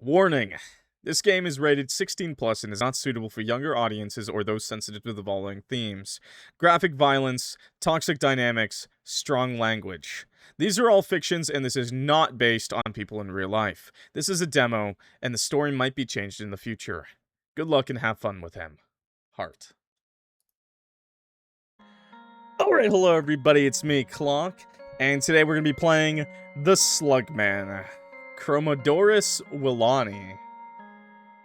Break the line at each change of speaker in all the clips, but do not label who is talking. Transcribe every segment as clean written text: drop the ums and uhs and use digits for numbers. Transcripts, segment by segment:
Warning. This game is rated 16 plus and is not suitable for younger audiences or those sensitive to the following themes: graphic violence, toxic dynamics, strong language. These are all fictions, and this is not based on people in real life. This is a demo, and the story might be changed in the future. Good luck and have fun with him. Heart. Alright, hello everybody, it's me, Clock, and today we're going to be playing the Slugman. Chromodoris Willani.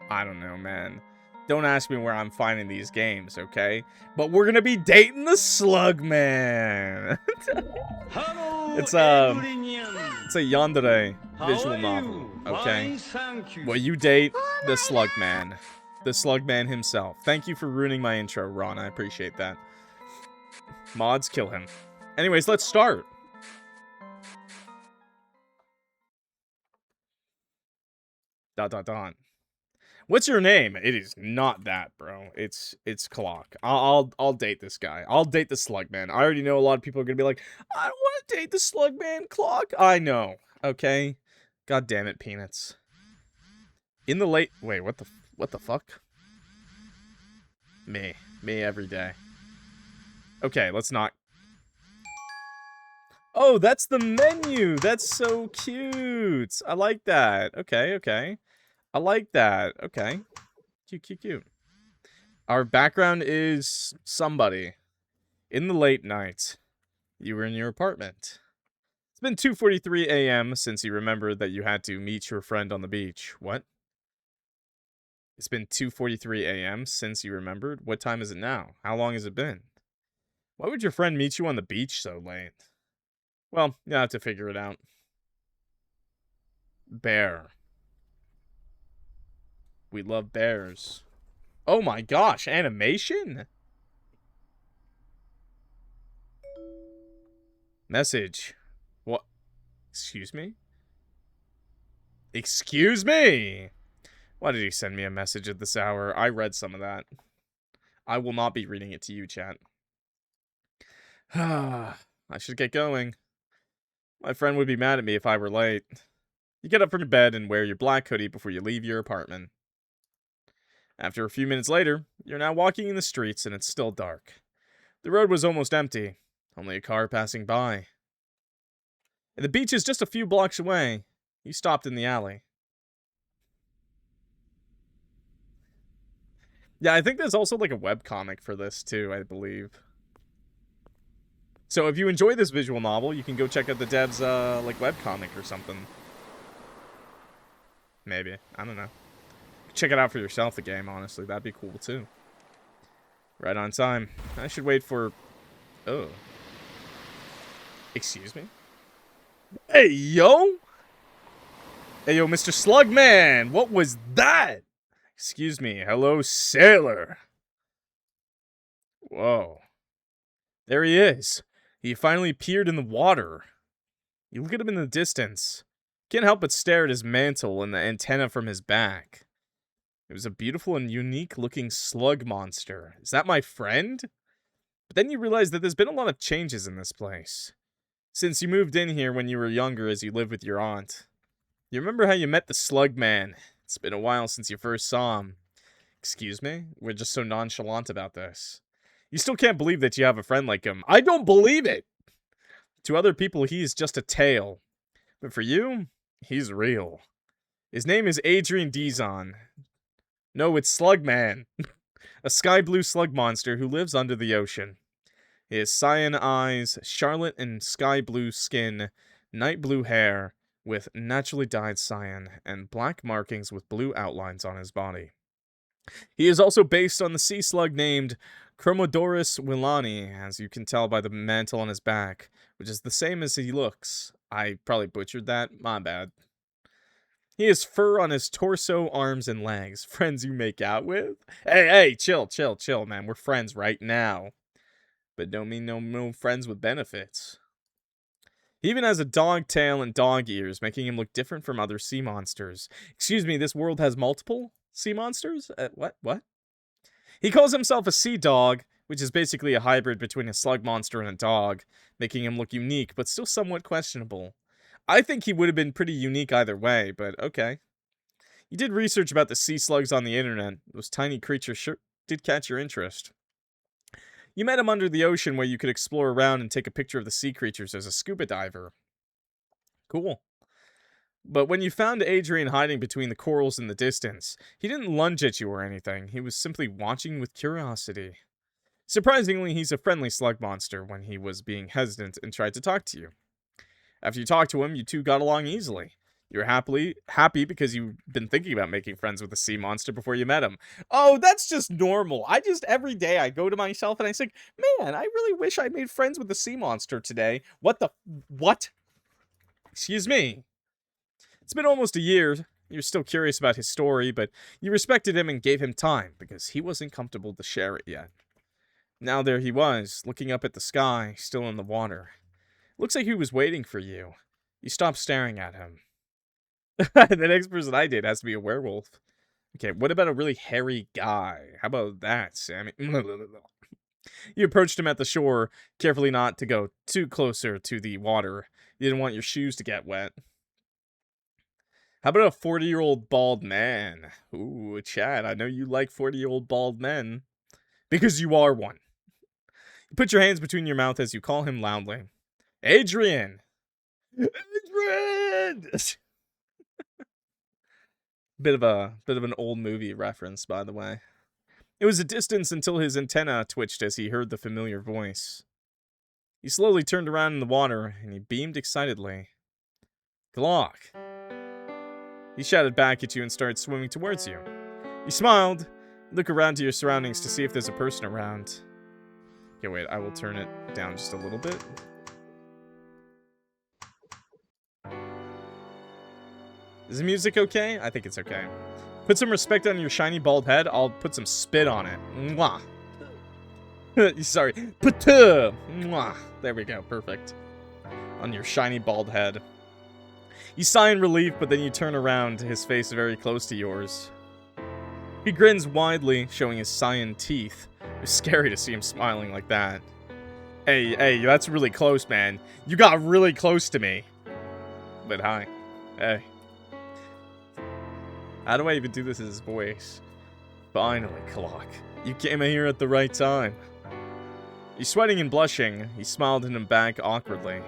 I don't know, man. Don't ask me where I'm finding these games, okay? But we're gonna be dating the Slugman. It's a yandere visual novel, okay? Well, you date the Slugman. The Slugman himself. Thank you for ruining my intro, Ron. I appreciate that. Mods, kill him. Anyways, let's start. Dot dot dot. What's your name? It is not that, bro. It's Clock. I'll date this guy. I'll date the Slugman. I already know a lot of people are gonna be like, I don't want to date the Slugman, Clock. I know. Okay. God damn it, peanuts. In the late. Wait, what the fuck? Me every day. Okay, let's not. Oh, that's the menu. That's so cute. I like that. Okay. I like that. Okay. Cute. Our background is somebody. In the late night, you were in your apartment. It's been 2:43 a.m. since you remembered that you had to meet your friend on the beach. What? It's been 2:43 a.m. since you remembered? What time is it now? How long has it been? Why would your friend meet you on the beach so late? Well, you have to figure it out. Bear. We love bears. Oh my gosh, animation? Message. What? Excuse me? Excuse me? Why did he send me a message at this hour? I read some of that. I will not be reading it to you, chat. I should get going. My friend would be mad at me if I were late. You get up from your bed and wear your black hoodie before you leave your apartment. After a few minutes later, you're now walking in the streets and it's still dark. The road was almost empty, only a car passing by. And the beach is just a few blocks away. You stopped in the alley. Yeah, I think there's also like a webcomic for this too, I believe. So if you enjoy this visual novel, you can go check out the devs' like webcomic or something. Maybe. I don't know. Check it out for yourself, the game, honestly. That'd be cool, too. Right on time. I should wait for... Oh. Excuse me? Hey, yo! Hey, yo, Mr. Slugman! What was that? Excuse me. Hello, sailor. Whoa. There he is. He finally appeared in the water. You look at him in the distance. Can't help but stare at his mantle and the antenna from his back. It was a beautiful and unique-looking slug monster. Is that my friend? But then you realize that there's been a lot of changes in this place. Since you moved in here when you were younger as you lived with your aunt. You remember how you met the Slugman? It's been a while since you first saw him. Excuse me? We're just so nonchalant about this. You still can't believe that you have a friend like him. I don't believe it! To other people, he is just a tale. But for you, he's real. His name is Adrian Dizon. No, it's Slugman. A sky blue slug monster who lives under the ocean. He has cyan eyes, charlotte and sky blue skin, night blue hair with naturally dyed cyan, and black markings with blue outlines on his body. He is also based on the sea slug named Chromodoris Willani, as you can tell by the mantle on his back, which is the same as he looks. I probably butchered that, my bad. He has fur on his torso, arms, and legs. Friends you make out with? Hey, chill, man. We're friends right now. But don't mean no friends with benefits. He even has a dog tail and dog ears, making him look different from other sea monsters. Excuse me, this world has multiple sea monsters? What? He calls himself a sea dog, which is basically a hybrid between a slug monster and a dog, making him look unique, but still somewhat questionable. I think he would have been pretty unique either way, but okay. You did research about the sea slugs on the internet. Those tiny creatures sure did catch your interest. You met him under the ocean where you could explore around and take a picture of the sea creatures as a scuba diver. Cool. But when you found Adrian hiding between the corals in the distance, he didn't lunge at you or anything. He was simply watching with curiosity. Surprisingly, he's a friendly slug monster when he was being hesitant and tried to talk to you. After you talked to him, you two got along easily. You were happy because you've been thinking about making friends with the sea monster before you met him. Oh, that's just normal. Every day I go to myself and I say, man, I really wish I made friends with the sea monster today. What? Excuse me. It's been almost a year. You're still curious about his story, but you respected him and gave him time because he wasn't comfortable to share it yet. Now there he was, looking up at the sky, still in the water. Looks like he was waiting for you. You stopped staring at him. The next person I date has to be a werewolf. Okay, what about a really hairy guy? How about that, Sammy? You approached him at the shore, carefully not to go too closer to the water. You didn't want your shoes to get wet. How about a 40-year-old bald man? Ooh, Chad, I know you like 40-year-old bald men. Because you are one. You put your hands between your mouth as you call him loudly. Adrian! Adrian! Bit of an old movie reference, by the way. It was a distance until his antenna twitched as he heard the familiar voice. He slowly turned around in the water, and he beamed excitedly. Glock. He shouted back at you and started swimming towards you. You smiled. Look around to your surroundings to see if there's a person around. Okay, wait, I will turn it down just a little bit. Is the music okay? I think it's okay. Put some respect on your shiny bald head. I'll put some spit on it. Mwah. Sorry. Patuh. Mwah. There we go. Perfect. On your shiny bald head. You sigh in relief, but then you turn around, his face very close to yours. He grins widely, showing his cyan teeth. It's scary to see him smiling like that. Hey, that's really close, man. You got really close to me. But hi. Hey. How do I even do this in his voice? Finally, Clock. You came in here at the right time. He's sweating and blushing. He smiled at him back awkwardly.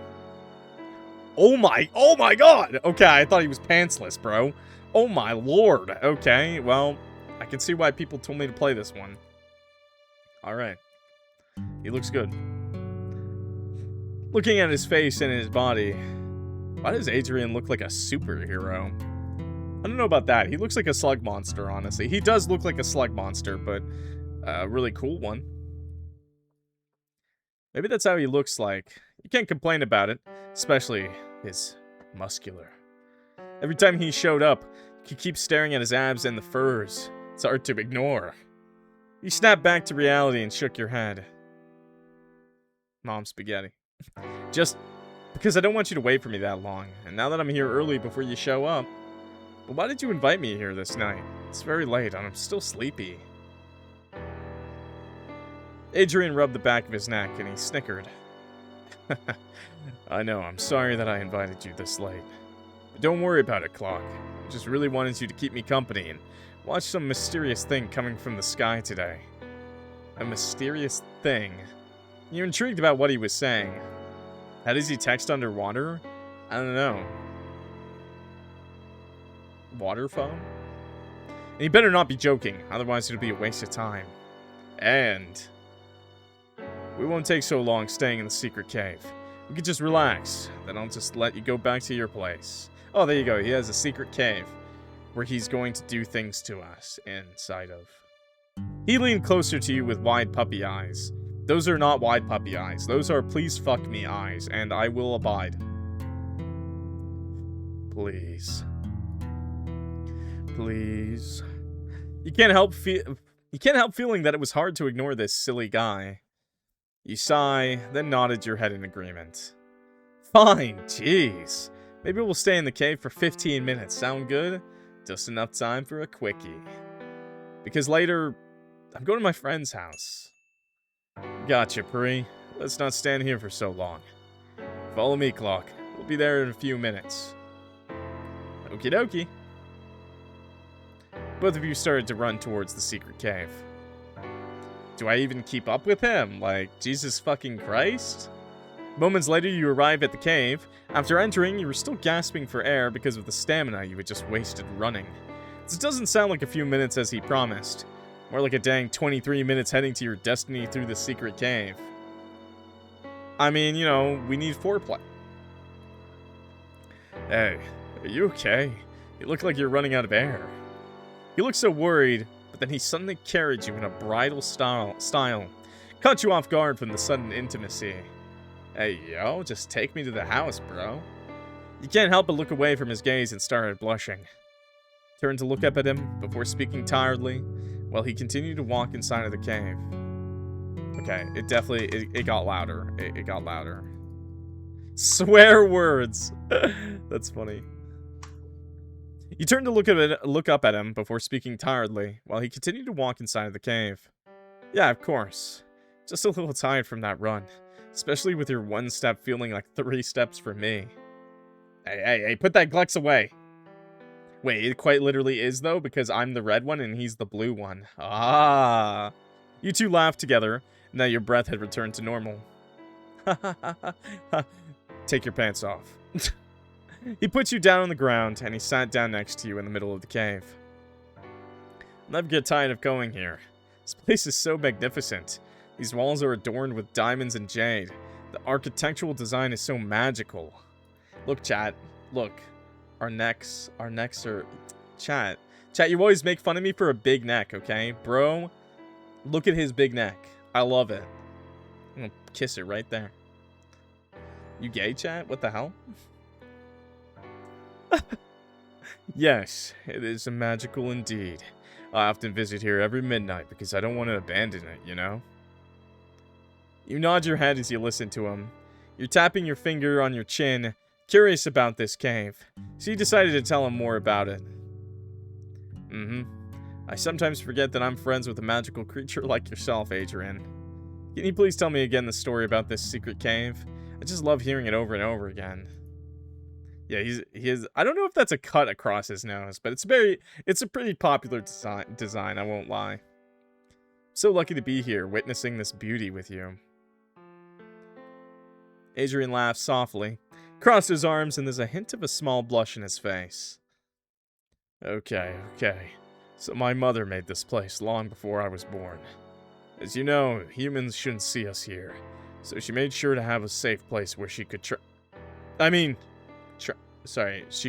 Oh my god! Okay, I thought he was pantsless, bro. Oh my lord. Okay, well, I can see why people told me to play this one. Alright. He looks good. Looking at his face and his body, why does Adrian look like a superhero? I don't know about that. He looks like a slug monster, honestly. He does look like a slug monster, but a really cool one. Maybe that's how he looks like. You can't complain about it, especially his muscular. Every time he showed up, you could keep staring at his abs and the furs. It's hard to ignore. You snapped back to reality and shook your head. Mom spaghetti. Just because I don't want you to wait for me that long, and now that I'm here early before you show up. But why did you invite me here this night? It's very late and I'm still sleepy. Adrian rubbed the back of his neck and he snickered. I know, I'm sorry that I invited you this late. But don't worry about it, Clock. I just really wanted you to keep me company and watch some mysterious thing coming from the sky today. A mysterious thing? You're intrigued about what he was saying. How does he text underwater? I don't know. Water phone? And he better not be joking, otherwise it'll be a waste of time. And we won't take so long staying in the secret cave. We could just relax, then I'll just let you go back to your place. Oh, there you go, he has a secret cave where he's going to do things to us inside of. He leaned closer to you with wide puppy eyes. Those are not wide puppy eyes, those are please fuck me eyes, and I will abide. Please. Please. You can't help feeling that it was hard to ignore this silly guy. You sigh, then nodded your head in agreement. Fine, jeez. Maybe we'll stay in the cave for 15 minutes. Sound good? Just enough time for a quickie. Because later, I'm going to my friend's house. Gotcha, Pri. Let's not stand here for so long. Follow me, Clock. We'll be there in a few minutes. Okie dokie. Both of you started to run towards the secret cave. Do I even keep up with him? Like, Jesus fucking Christ? Moments later, you arrive at the cave. After entering, you were still gasping for air because of the stamina you had just wasted running. This doesn't sound like a few minutes as he promised. More like a dang 23 minutes heading to your destiny through the secret cave. I mean, you know, we need foreplay. Hey, are you okay? You look like you're running out of air. He looked so worried, but then he suddenly carried you in a bridal style. Caught you off guard from the sudden intimacy. Hey, yo, just take me to the house, bro. You can't help but look away from his gaze and started blushing. Turned to look up at him before speaking tiredly, while he continued to walk inside of the cave. Okay, it got louder. It got louder. Swear words! That's funny. You turned to look up at him before speaking tiredly, while he continued to walk inside of the cave. Yeah, of course. Just a little tired from that run. Especially with your one step feeling like 3 steps for me. Hey, put that Glex away! Wait, it quite literally is, though, because I'm the red one and he's the blue one. Ah! You two laughed together, now your breath had returned to normal. Take your pants off. He put you down on the ground, and he sat down next to you in the middle of the cave. I'll never get tired of going here. This place is so magnificent. These walls are adorned with diamonds and jade. The architectural design is so magical. Look, chat. Look. Our necks are... Chat, you always make fun of me for a big neck, okay? Bro, look at his big neck. I love it. I'm gonna kiss it right there. You gay, chat? What the hell? Yes, it is magical indeed. I often visit here every midnight because I don't want to abandon it, you know? You nod your head as you listen to him. You're tapping your finger on your chin, curious about this cave, so you decided to tell him more about it. I sometimes forget that I'm friends with a magical creature like yourself, Adrian. Can you please tell me again the story about this secret cave? I just love hearing it over and over again. Yeah, he is. I don't know if that's a cut across his nose, but it's a pretty popular design, I won't lie. So lucky to be here, witnessing this beauty with you. Adrian laughed softly, crossed his arms, and there's a hint of a small blush in his face. Okay. So my mother made this place long before I was born. As you know, humans shouldn't see us here, so she made sure to have a safe place where she could she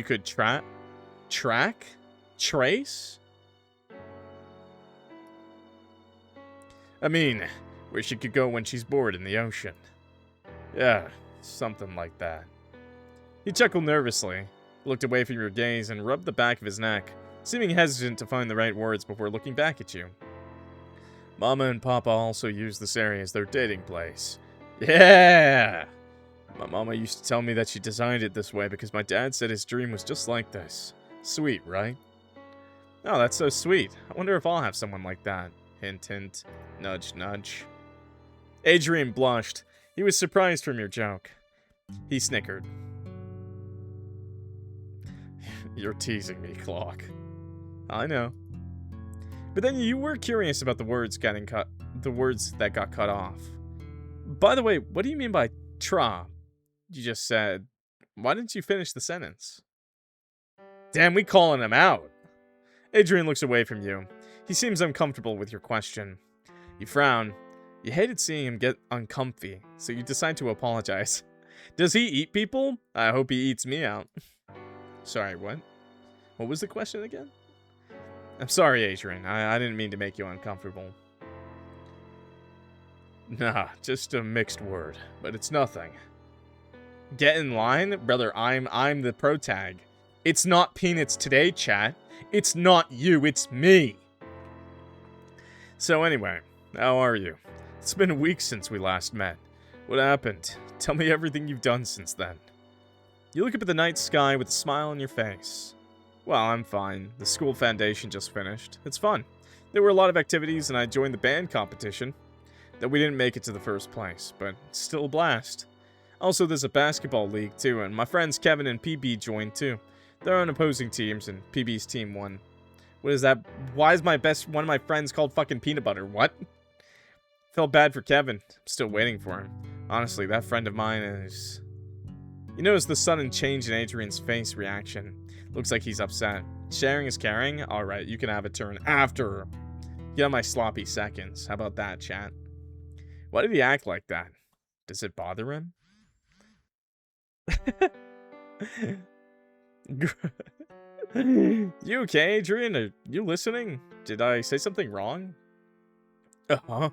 could trace? I mean, where she could go when she's bored in the ocean. Yeah, something like that. He chuckled nervously, looked away from your gaze, and rubbed the back of his neck, seeming hesitant to find the right words before looking back at you. Mama and Papa also use this area as their dating place. Yeah! My mama used to tell me that she designed it this way because my dad said his dream was just like this. Sweet, right? Oh, that's so sweet. I wonder if I'll have someone like that. Hint, hint. Nudge, nudge. Adrian blushed. He was surprised from your joke. He snickered. You're teasing me, Clock. I know. But then you were curious about the words that got cut off. By the way, what do you mean by tra? You just said, why didn't you finish the sentence? Damn, we calling him out. Adrian looks away from you. He seems uncomfortable with your question. You frown. You hated seeing him get uncomfy, so you decide to apologize. Does he eat people? I hope he eats me out. Sorry, what? What was the question again? I'm sorry, Adrian. I didn't mean to make you uncomfortable. Nah, just a mixed word, but it's nothing. Get in line? Brother, I'm the protag. It's not peanuts today, chat. It's not you, it's me. So anyway, how are you? It's been a week since we last met. What happened? Tell me everything you've done since then. You look up at the night sky with a smile on your face. Well, I'm fine. The school foundation just finished. It's fun. There were a lot of activities and I joined the band competition. Though we didn't make it to the first place, but still a blast. Also, there's a basketball league too, and my friends Kevin and PB joined too. They're on opposing teams, and PB's team won. What is that? Why is one of my friends called fucking Peanut Butter? What? Felt bad for Kevin. I'm still waiting for him. Honestly, that friend of mine is... You notice the sudden change in Adrian's face reaction. Looks like he's upset. Sharing is caring? Alright, you can have a turn after. Get on my sloppy seconds. How about that, chat? Why did he act like that? Does it bother him? You okay, Adrian? Are you listening? Did I say something wrong? Uh-huh.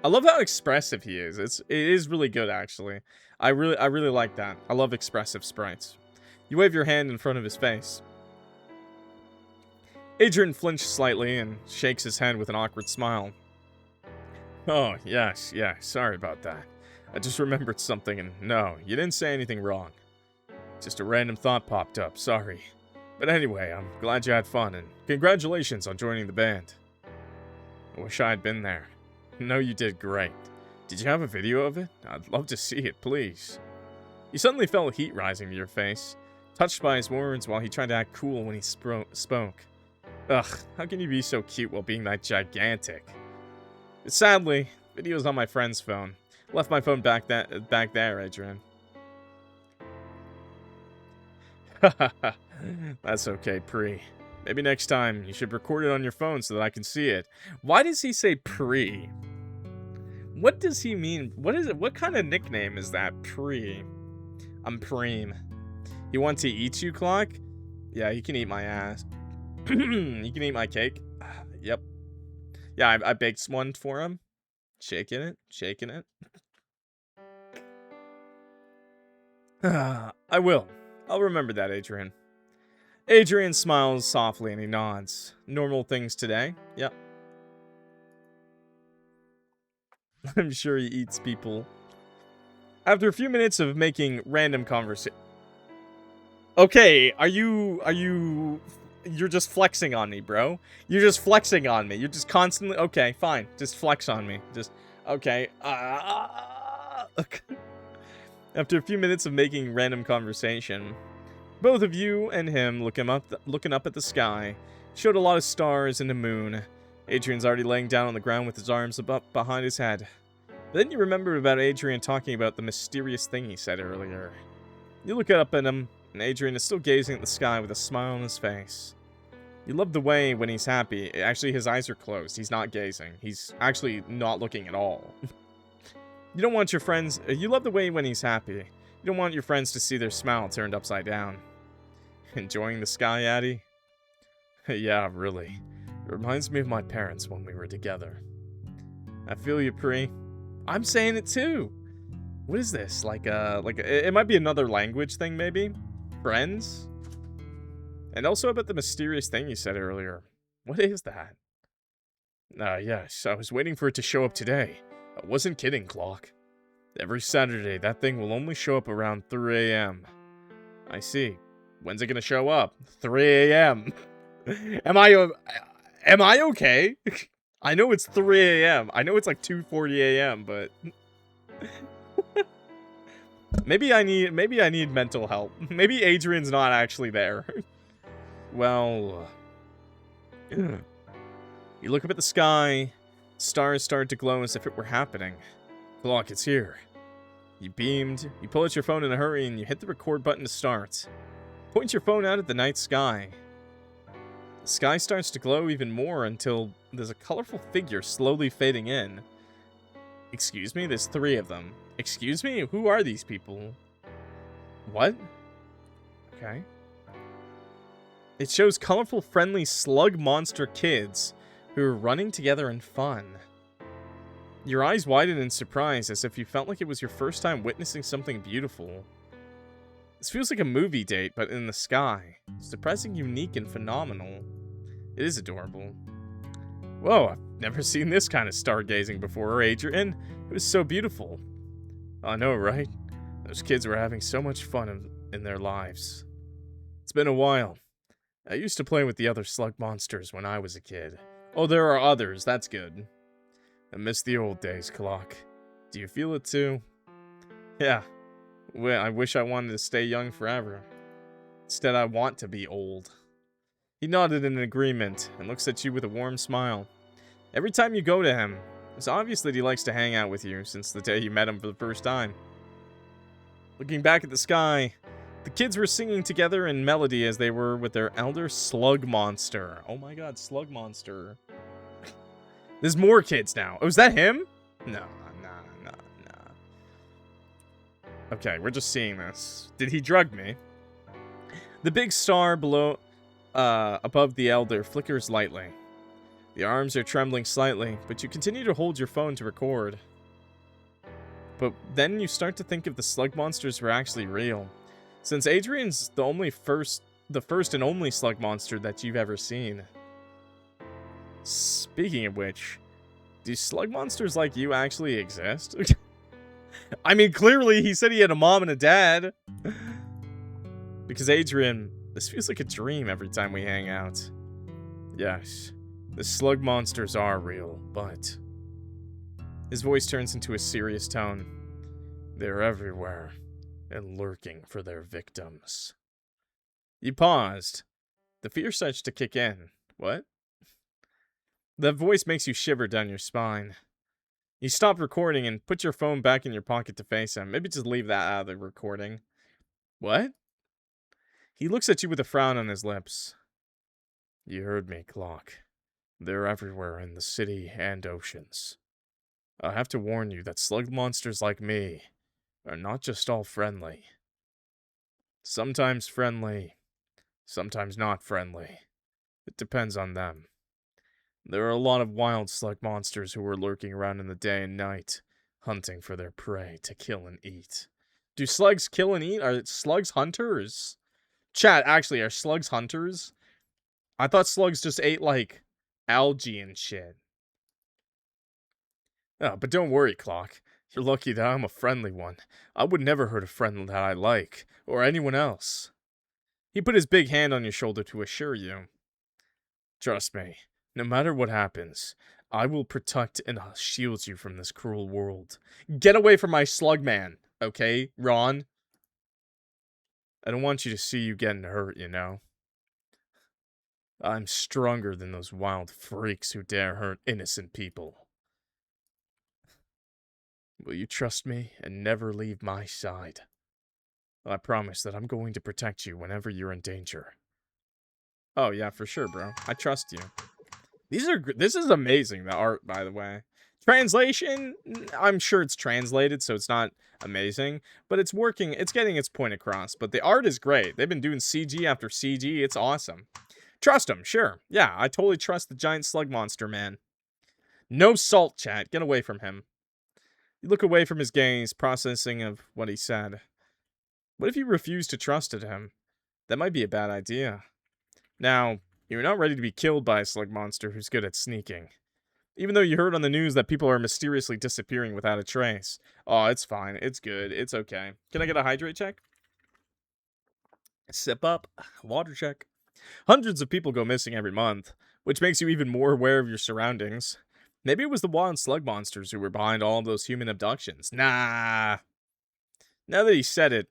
I love how expressive he is. It is really good, actually. I really like that. I love expressive sprites. You wave your hand in front of his face. Adrian flinched slightly and shakes his head with an awkward smile. Oh, yes, sorry about that. I just remembered something and no, you didn't say anything wrong. Just a random thought popped up, sorry. But anyway, I'm glad you had fun and congratulations on joining the band. I wish I had been there. No, you did great. Did you have a video of it? I'd love to see it, please. You suddenly felt heat rising to your face, touched by his words while he tried to act cool when he spoke. Ugh, how can you be so cute while being that gigantic? But sadly, video's on my friend's phone. Left my phone back there, Adrian. Hahaha. That's okay, Pre. Maybe next time you should record it on your phone so that I can see it. Why does he say Pre? What does he mean? What is it? What kind of nickname is that? Pre. I'm Preem. You want to eat you, Clock? Yeah, he can eat my ass. You can eat my cake. Yep. Yeah, I baked one for him. Shaking it. I will. I'll remember that, Adrian. Adrian smiles softly and he nods. Normal things today. Yep. I'm sure he eats people. After a few minutes of making random conversation. Okay, you're just flexing on me, bro. You're just flexing on me. You're just constantly... Okay, fine. Just flex on me. Just... Okay. Okay. After a few minutes of making random conversation, both of you and him looking up at the sky, showed a lot of stars and a moon. Adrian's already laying down on the ground with his arms up behind his head. But then you remember about Adrian talking about the mysterious thing he said earlier. You look up at him, and Adrian is still gazing at the sky with a smile on his face. You love the way when he's happy. Actually, his eyes are closed. He's not gazing. He's actually not looking at all. You don't want your friends... You love the way when he's happy. You don't want your friends to see their smile turned upside down. Enjoying the sky, Addy? Yeah, really. It reminds me of my parents when we were together. I feel you, Pre. I'm saying it too. What is this? It might be another language thing, maybe? Friends? And also about the mysterious thing you said earlier. What is that? Yes, I was waiting for it to show up today. I wasn't kidding, Clock. Every Saturday, that thing will only show up around 3 a.m. I see. When's it gonna show up? 3 a.m. Am I okay? I know it's 3 a.m. I know it's like 2:40 a.m., but maybe I need mental help. Maybe Adrian's not actually there. Well, you look up at the sky. Stars started to glow as if it were happening. Clock, it's here. You beamed. You pull out your phone in a hurry and you hit the record button to start. Point your phone out at the night sky. The sky starts to glow even more until there's a colorful figure slowly fading in. Excuse me? There's 3 of them. Excuse me? Who are these people? What? Okay. It shows colorful, friendly slug monster kids who are running together in fun. Your eyes widen in surprise as if you felt like it was your first time witnessing something beautiful. This feels like a movie date, but in the sky. Surprising, unique, and phenomenal. It is adorable. Whoa, I've never seen this kind of stargazing before, Adrian. It was so beautiful. I know, right? Those kids were having so much fun in their lives. It's been a while. I used to play with the other slug monsters when I was a kid. Oh, there are others. That's good. I miss the old days, Clock. Do you feel it too? Yeah. Well, I wish I wanted to stay young forever. Instead, I want to be old. He nodded in agreement and looks at you with a warm smile. Every time you go to him, it's obvious that he likes to hang out with you since the day you met him for the first time. Looking back at the sky, the kids were singing together in melody as they were with their elder slug monster. Oh my god, slug monster. There's more kids now. Oh, is that him? No. Okay, we're just seeing this. Did he drug me? The big star below, above the elder flickers lightly. The arms are trembling slightly, but you continue to hold your phone to record. But then you start to think if the slug monsters were actually real. Since Adrian's the first and only slug monster that you've ever seen. Speaking of which, do slug monsters like you actually exist? I mean, clearly he said he had a mom and a dad. Because Adrian, this feels like a dream every time we hang out. Yes, the slug monsters are real, but... His voice turns into a serious tone. They're everywhere, and lurking for their victims. You paused. The fear starts to kick in. What? The voice makes you shiver down your spine. You stop recording and put your phone back in your pocket to face him. Maybe just leave that out of the recording. What? He looks at you with a frown on his lips. You heard me, Clock. They're everywhere in the city and oceans. I have to warn you that slug monsters like me are not just all friendly. Sometimes friendly, sometimes not friendly. It depends on them. There are a lot of wild slug monsters who are lurking around in the day and night, hunting for their prey to kill and eat. Do slugs kill and eat? Are slugs hunters? Chat, actually, are slugs hunters? I thought slugs just ate, like, algae and shit. Oh, but don't worry, Clock. You're lucky that I'm a friendly one. I would never hurt a friend that I like, or anyone else. He put his big hand on your shoulder to assure you. Trust me, no matter what happens, I will protect and shield you from this cruel world. Get away from my Slugman, okay, Ron? I don't want you to see you getting hurt, you know? I'm stronger than those wild freaks who dare hurt innocent people. Will you trust me and never leave my side? I promise that I'm going to protect you whenever you're in danger. Oh, yeah, for sure, bro. I trust you. This is amazing, the art, by the way. Translation, I'm sure it's translated, so it's not amazing. But it's working, it's getting its point across. But the art is great. They've been doing CG after CG. It's awesome. Trust him, sure. Yeah, I totally trust the giant slug monster, man. No salt, chat. Get away from him. You look away from his gaze, processing of what he said. What if you refuse to trust him? That might be a bad idea. Now, you're not ready to be killed by a slug monster who's good at sneaking. Even though you heard on the news that people are mysteriously disappearing without a trace. Oh, it's fine. It's good. It's okay. Can I get a hydrate check? Sip up. Water check. Hundreds of people go missing every month, which makes you even more aware of your surroundings. Maybe it was the wild slug monsters who were behind all of those human abductions. Nah. Now that he said it,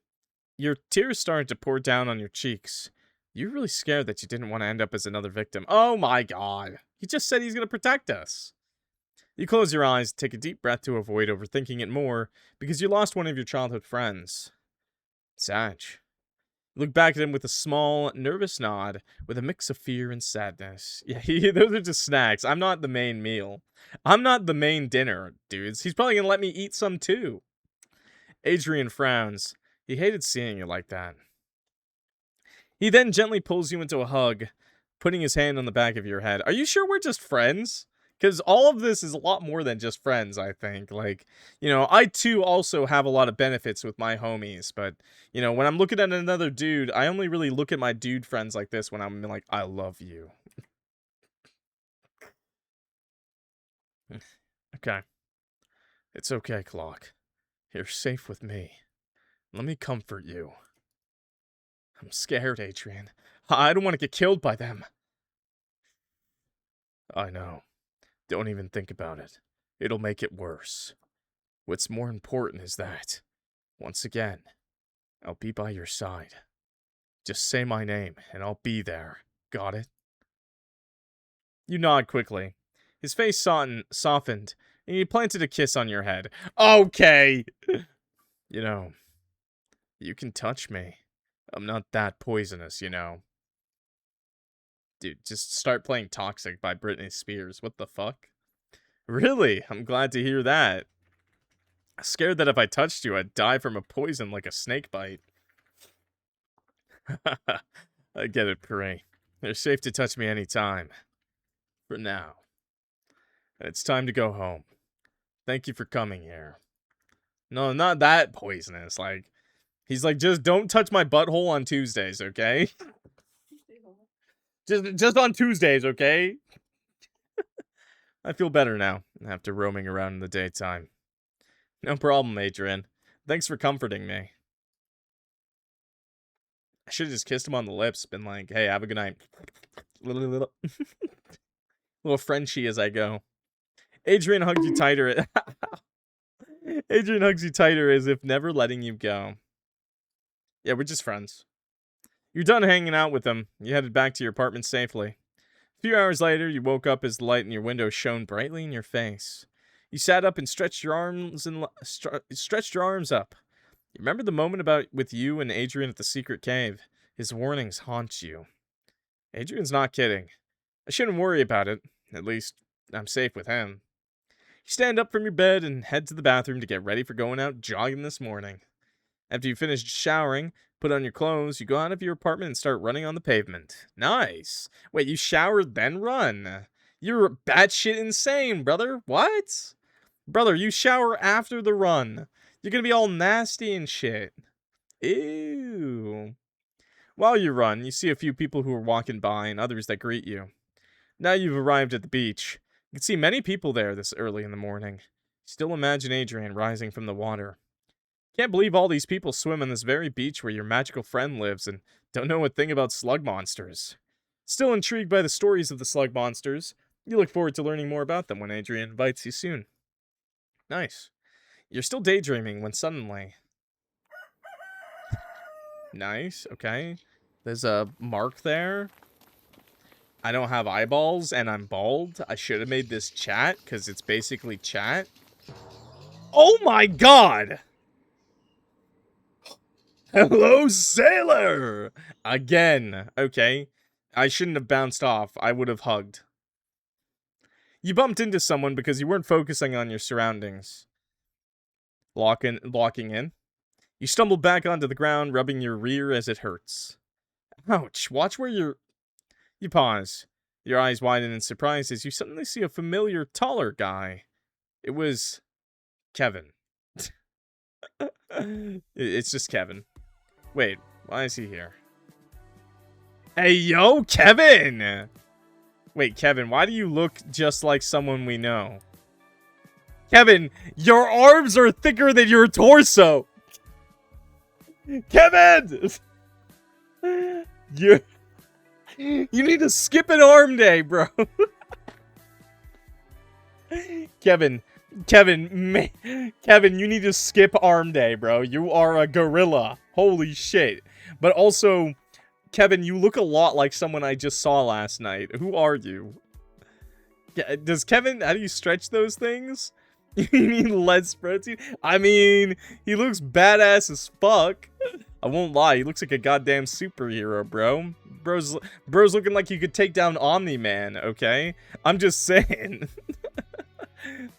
your tears started to pour down on your cheeks. You're really scared that you didn't want to end up as another victim. Oh my god. He just said he's going to protect us. You close your eyes, take a deep breath to avoid overthinking it more, because you lost one of your childhood friends. Sag. You look back at him with a small, nervous nod, with a mix of fear and sadness. Yeah, those are just snacks. I'm not the main meal. I'm not the main dinner, dudes. He's probably going to let me eat some too. Adrian frowns. He hated seeing you like that. He then gently pulls you into a hug, putting his hand on the back of your head. Are you sure we're just friends? Because all of this is a lot more than just friends, I think. Like, you know, I too also have a lot of benefits with my homies. But, you know, when I'm looking at another dude, I only really look at my dude friends like this when I'm like, I love you. Okay. It's okay, Clock. You're safe with me. Let me comfort you. I'm scared, Adrian. I don't want to get killed by them. I know. Don't even think about it. It'll make it worse. What's more important is that, once again, I'll be by your side. Just say my name, and I'll be there. Got it? You nod quickly. His face softened, and he planted a kiss on your head. Okay! You know, you can touch me. I'm not that poisonous, you know. Dude, just start playing Toxic by Britney Spears. What the fuck? Really? I'm glad to hear that. Scared that if I touched you, I'd die from a poison like a snake bite. I get it, Pray. You're safe to touch me anytime. For now. And it's time to go home. Thank you for coming here. No, not that poisonous. Like, he's like, just don't touch my butthole on Tuesdays, okay? Just on Tuesdays, okay? I feel better now, after roaming around in the daytime. No problem, Adrian. Thanks for comforting me. I should have just kissed him on the lips, been like, hey, have a good night. Little Frenchie as I go. Adrian hugs you tighter. Adrian hugs you tighter as if never letting you go. Yeah, we're just friends. You're done hanging out with him. You headed back to your apartment safely. A few hours later, you woke up as the light in your window shone brightly in your face. You sat up and stretched your arms up. You remember the moment with you and Adrian at the secret cave. His warnings haunt you. Adrian's not kidding. I shouldn't worry about it. At least, I'm safe with him. You stand up from your bed and head to the bathroom to get ready for going out jogging this morning. After you finish showering, put on your clothes, you go out of your apartment and start running on the pavement. Nice. Wait, you showered then run? You're batshit insane, brother. What? Brother, you shower after the run. You're gonna be all nasty and shit. Ew. While you run, you see a few people who are walking by and others that greet you. Now you've arrived at the beach. You can see many people there this early in the morning. Still imagine Adrian rising from the water. Can't believe all these people swim on this very beach where your magical friend lives and don't know a thing about slug monsters. Still intrigued by the stories of the slug monsters, you look forward to learning more about them when Adrian invites you soon. Nice. You're still daydreaming when suddenly... Nice, okay. There's a mark there. I don't have eyeballs and I'm bald. I should have made this chat because it's basically chat. Oh my god! Hello, sailor! Again. Okay. I shouldn't have bounced off. I would have hugged. You bumped into someone because you weren't focusing on your surroundings. Locking in. You stumbled back onto the ground, rubbing your rear as it hurts. Ouch. Watch where you're... You pause. Your eyes widen in surprise as you suddenly see a familiar, taller guy. It was... Kevin. It's just Kevin. Wait, why is he here? Hey, yo, Kevin! Wait, Kevin, why do you look just like someone we know? Kevin, your arms are thicker than your torso! Kevin! You need to skip an arm day, bro. Kevin, you need to skip arm day, bro. You are a gorilla. Holy shit. But also, Kevin, you look a lot like someone I just saw last night. Who are you? Does Kevin, how do you stretch those things? You mean less protein? I mean, he looks badass as fuck. I won't lie, he looks like a goddamn superhero, bro. Bro's looking like he could take down Omni-Man, okay? I'm just saying.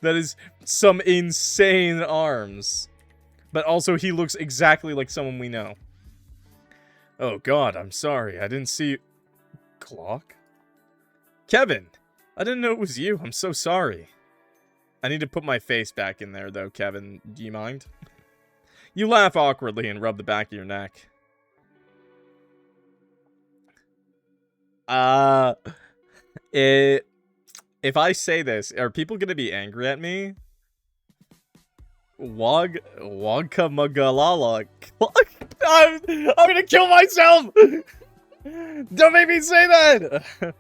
That is some insane arms. But also, he looks exactly like someone we know. Oh god, I'm sorry, I didn't see you. Clock? Kevin! I didn't know it was you, I'm so sorry. I need to put my face back in there, though, Kevin. Do you mind? You laugh awkwardly and rub the back of your neck. If I say this, are people gonna be angry at me? Wagkamagalala. I'm gonna kill myself! Don't make me say that!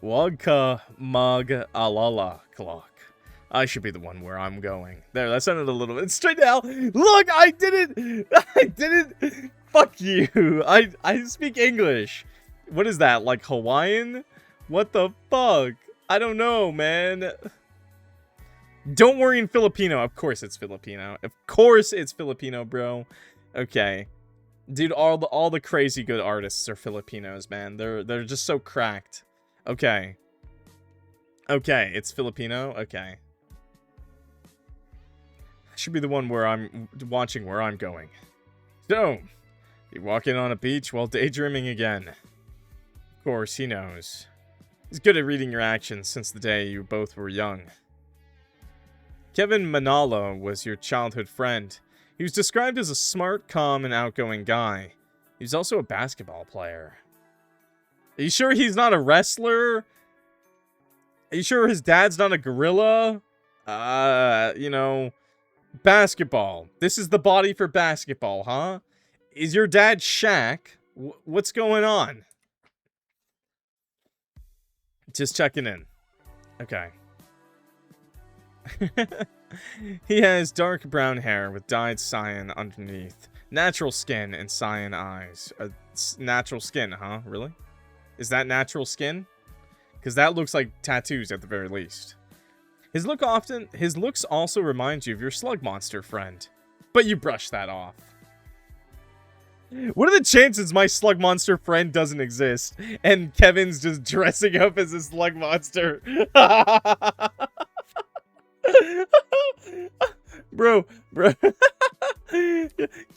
Wagkamagalala clock. I should be the one where I'm going. There, that sounded a little bit straight now. Look, I did it! Fuck you. I speak English. What is that, like Hawaiian? What the fuck? I don't know, man. Don't worry in Filipino. Of course it's Filipino. Of course it's Filipino, bro. Okay. Dude, all the crazy good artists are Filipinos, man. They're just so cracked. Okay. Okay, it's Filipino. Okay. Should be the one where I'm watching where I'm going. So, you walking on a beach while daydreaming again. Of course, he knows. He's good at reading your actions since the day you both were young. Kevin Manalo was your childhood friend. He was described as a smart, calm, and outgoing guy. He was also a basketball player. Are you sure he's not a wrestler? Are you sure his dad's not a gorilla? You know, basketball. This is the body for basketball, huh? Is your dad Shaq? What's going on? Just checking in. Okay. He has dark brown hair with dyed cyan underneath. Natural skin and cyan eyes. Natural skin, huh? Really? Is that natural skin? Because that looks like tattoos at the very least. His looks also remind you of your slug monster friend. But you brush that off. What are the chances my slug monster friend doesn't exist and Kevin's just dressing up as a slug monster? Bro.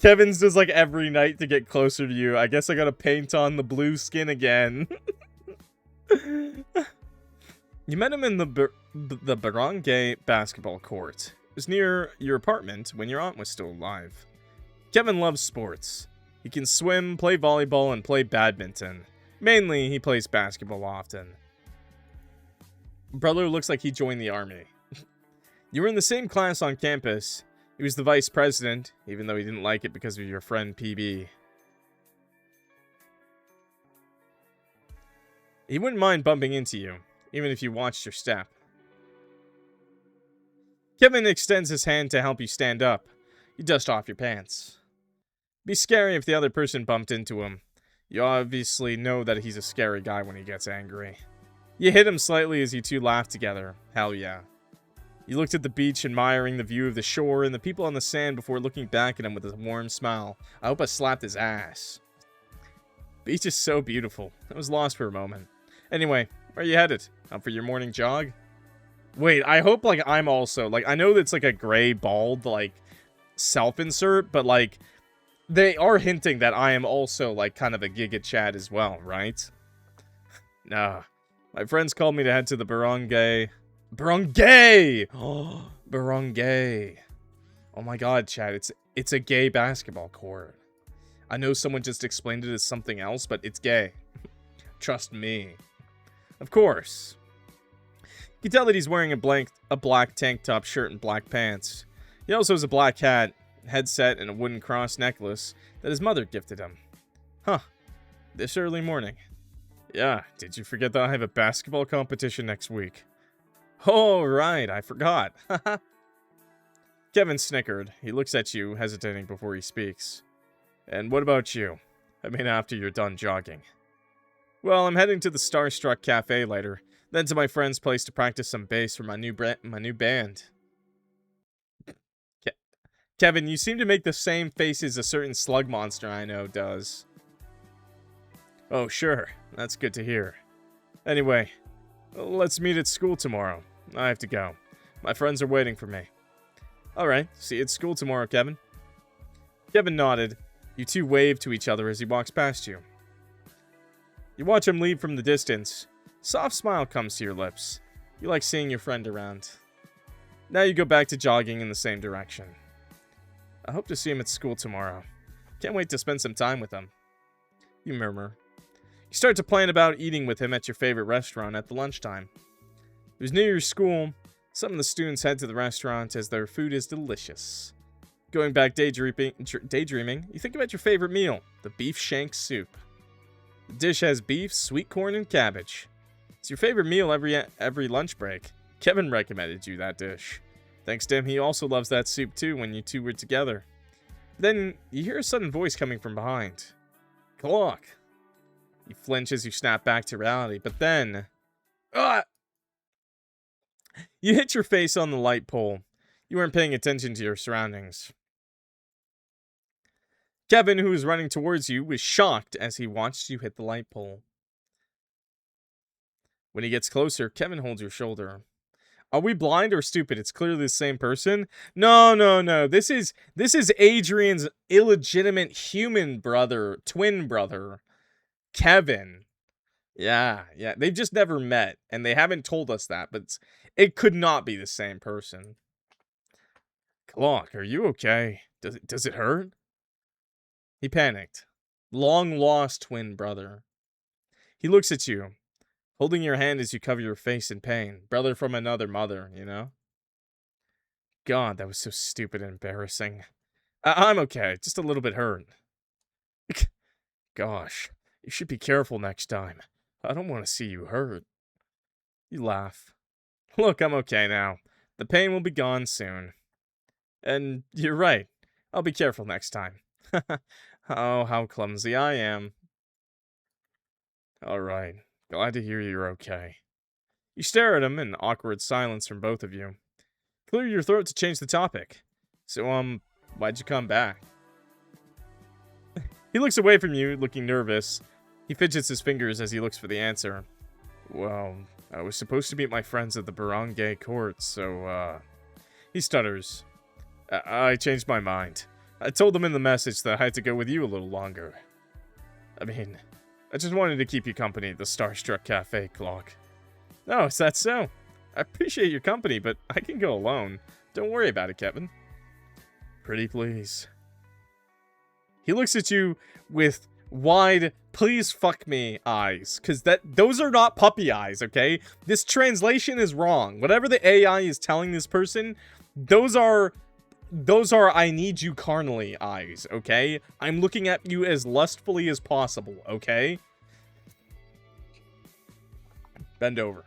Kevin's just like every night to get closer to you. I guess I gotta paint on the blue skin again. You met him in the barangay basketball court. It was near your apartment when your aunt was still alive. Kevin loves sports. He can swim, play volleyball, and play badminton. Mainly, he plays basketball often. Brother looks like he joined the army. You were in the same class on campus. He was the vice president, even though he didn't like it because of your friend PB. He wouldn't mind bumping into you, even if you watched your step. Kevin extends his hand to help you stand up. You dust off your pants. Be scary if the other person bumped into him. You obviously know that he's a scary guy when he gets angry. You hit him slightly as you two laugh together. Hell yeah. You looked at the beach, admiring the view of the shore and the people on the sand before looking back at him with a warm smile. I hope I slapped his ass. Beach is so beautiful. I was lost for a moment. Anyway, where are you headed? Out for your morning jog? Wait, I hope, like, I'm also, like, I know that's, like, a gray, bald, like, self-insert, but, like, they are hinting that I am also, like, kind of a Giga Chad as well, right? Nah. My friends called me to head to the barangay. Barangay! Oh, barangay. Oh my god, Chad, it's a gay basketball court. I know someone just explained it as something else, but it's gay. Trust me. Of course. You can tell that he's wearing a black tank top shirt and black pants. He also has a black hat, headset, and a wooden cross necklace that his mother gifted him. Huh. This early morning. Yeah, did you forget that I have a basketball competition next week? Oh, right, I forgot. Kevin snickered. He looks at you, hesitating before he speaks. And what about you? I mean, after you're done jogging. Well, I'm heading to the Starstruck Cafe later, then to my friend's place to practice some bass for my new band. Kevin, you seem to make the same faces a certain slug monster I know does. Oh, sure. That's good to hear. Anyway, let's meet at school tomorrow. I have to go. My friends are waiting for me. Alright, see you at school tomorrow, Kevin. Kevin nodded. You two wave to each other as he walks past you. You watch him leave from the distance. Soft smile comes to your lips. You like seeing your friend around. Now you go back to jogging in the same direction. I hope to see him at school tomorrow. Can't wait to spend some time with him. You murmur. You start to plan about eating with him at your favorite restaurant at the lunchtime. It was near your school. Some of the students head to the restaurant as their food is delicious. Going back daydreaming, you think about your favorite meal, the beef shank soup. The dish has beef, sweet corn, and cabbage. It's your favorite meal every lunch break. Kevin recommended you that dish. Thanks to him, he also loves that soup too when you two were together. Then, you hear a sudden voice coming from behind. Clock. You flinch as you snap back to reality, but then, Ah! You hit your face on the light pole. You weren't paying attention to your surroundings. Kevin, who was running towards you, was shocked as he watched you hit the light pole. When he gets closer, Kevin holds your shoulder. Are we blind or stupid? It's clearly the same person. No. This is Adrian's illegitimate human brother, twin brother, Kevin. Yeah. They've just never met, and they haven't told us that, but it could not be the same person. Clock, are you okay? Does it hurt? He panicked. Long lost twin brother. He looks at you, holding your hand as you cover your face in pain. Brother from another mother, you know? God, that was so stupid and embarrassing. I'm okay, just a little bit hurt. Gosh, you should be careful next time. I don't want to see you hurt. You laugh. Look, I'm okay now. The pain will be gone soon. And you're right. I'll be careful next time. Oh, how clumsy I am. Alright. Glad to hear you're okay. You stare at him in awkward silence from both of you. Clear your throat to change the topic. So, why'd you come back? He looks away from you, looking nervous. He fidgets his fingers as he looks for the answer. Well, I was supposed to meet my friends at the barangay court, so, He stutters. I changed my mind. I told them in the message that I had to go with you a little longer. I mean, I just wanted to keep you company at the Starstruck Cafe, Clock. Oh, is that so? I appreciate your company, but I can go alone. Don't worry about it, Kevin. Pretty please. He looks at you with wide, please fuck me eyes, because those are not puppy eyes, okay? This translation is wrong. Whatever the AI is telling this person, those are I need you carnally eyes, okay? I'm looking at you as lustfully as possible, okay? Bend over.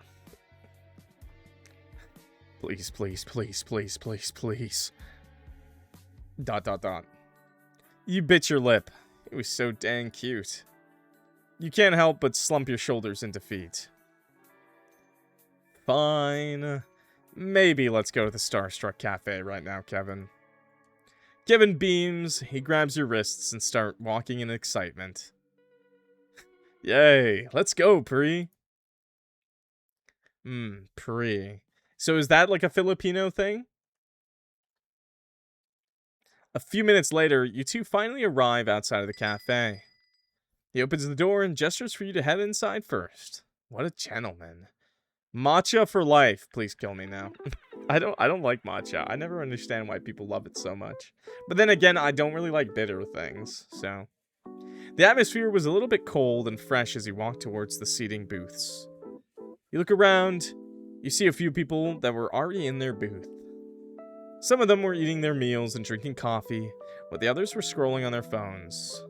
Please. Dot. You bit your lip. It was so dang cute. You can't help but slump your shoulders in defeat. Fine. Maybe let's go to the Starstruck Cafe right now, Kevin. Kevin beams, he grabs your wrists and start walking in excitement. Yay, let's go, Pri. Pri. So is that like a Filipino thing? A few minutes later, you two finally arrive outside of the cafe. He opens the door and gestures for you to head inside first. What a gentleman. Matcha for life. Please kill me now. I don't like matcha. I never understand why people love it so much. But then again, I don't really like bitter things, so. The atmosphere was a little bit cold and fresh as you walked towards the seating booths. You look around, you see a few people that were already in their booth. Some of them were eating their meals and drinking coffee, while the others were scrolling on their phones.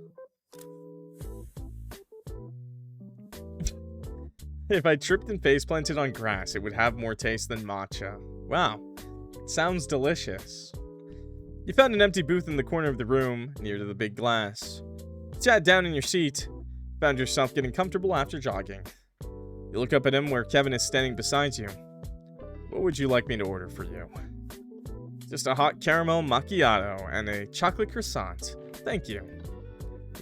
If I tripped and face planted on grass, it would have more taste than matcha. Wow, sounds delicious. You found an empty booth in the corner of the room, near to the big glass. You sat down in your seat, found yourself getting comfortable after jogging. You look up at him where Kevin is standing beside you. What would you like me to order for you? Just a hot caramel macchiato and a chocolate croissant. Thank you.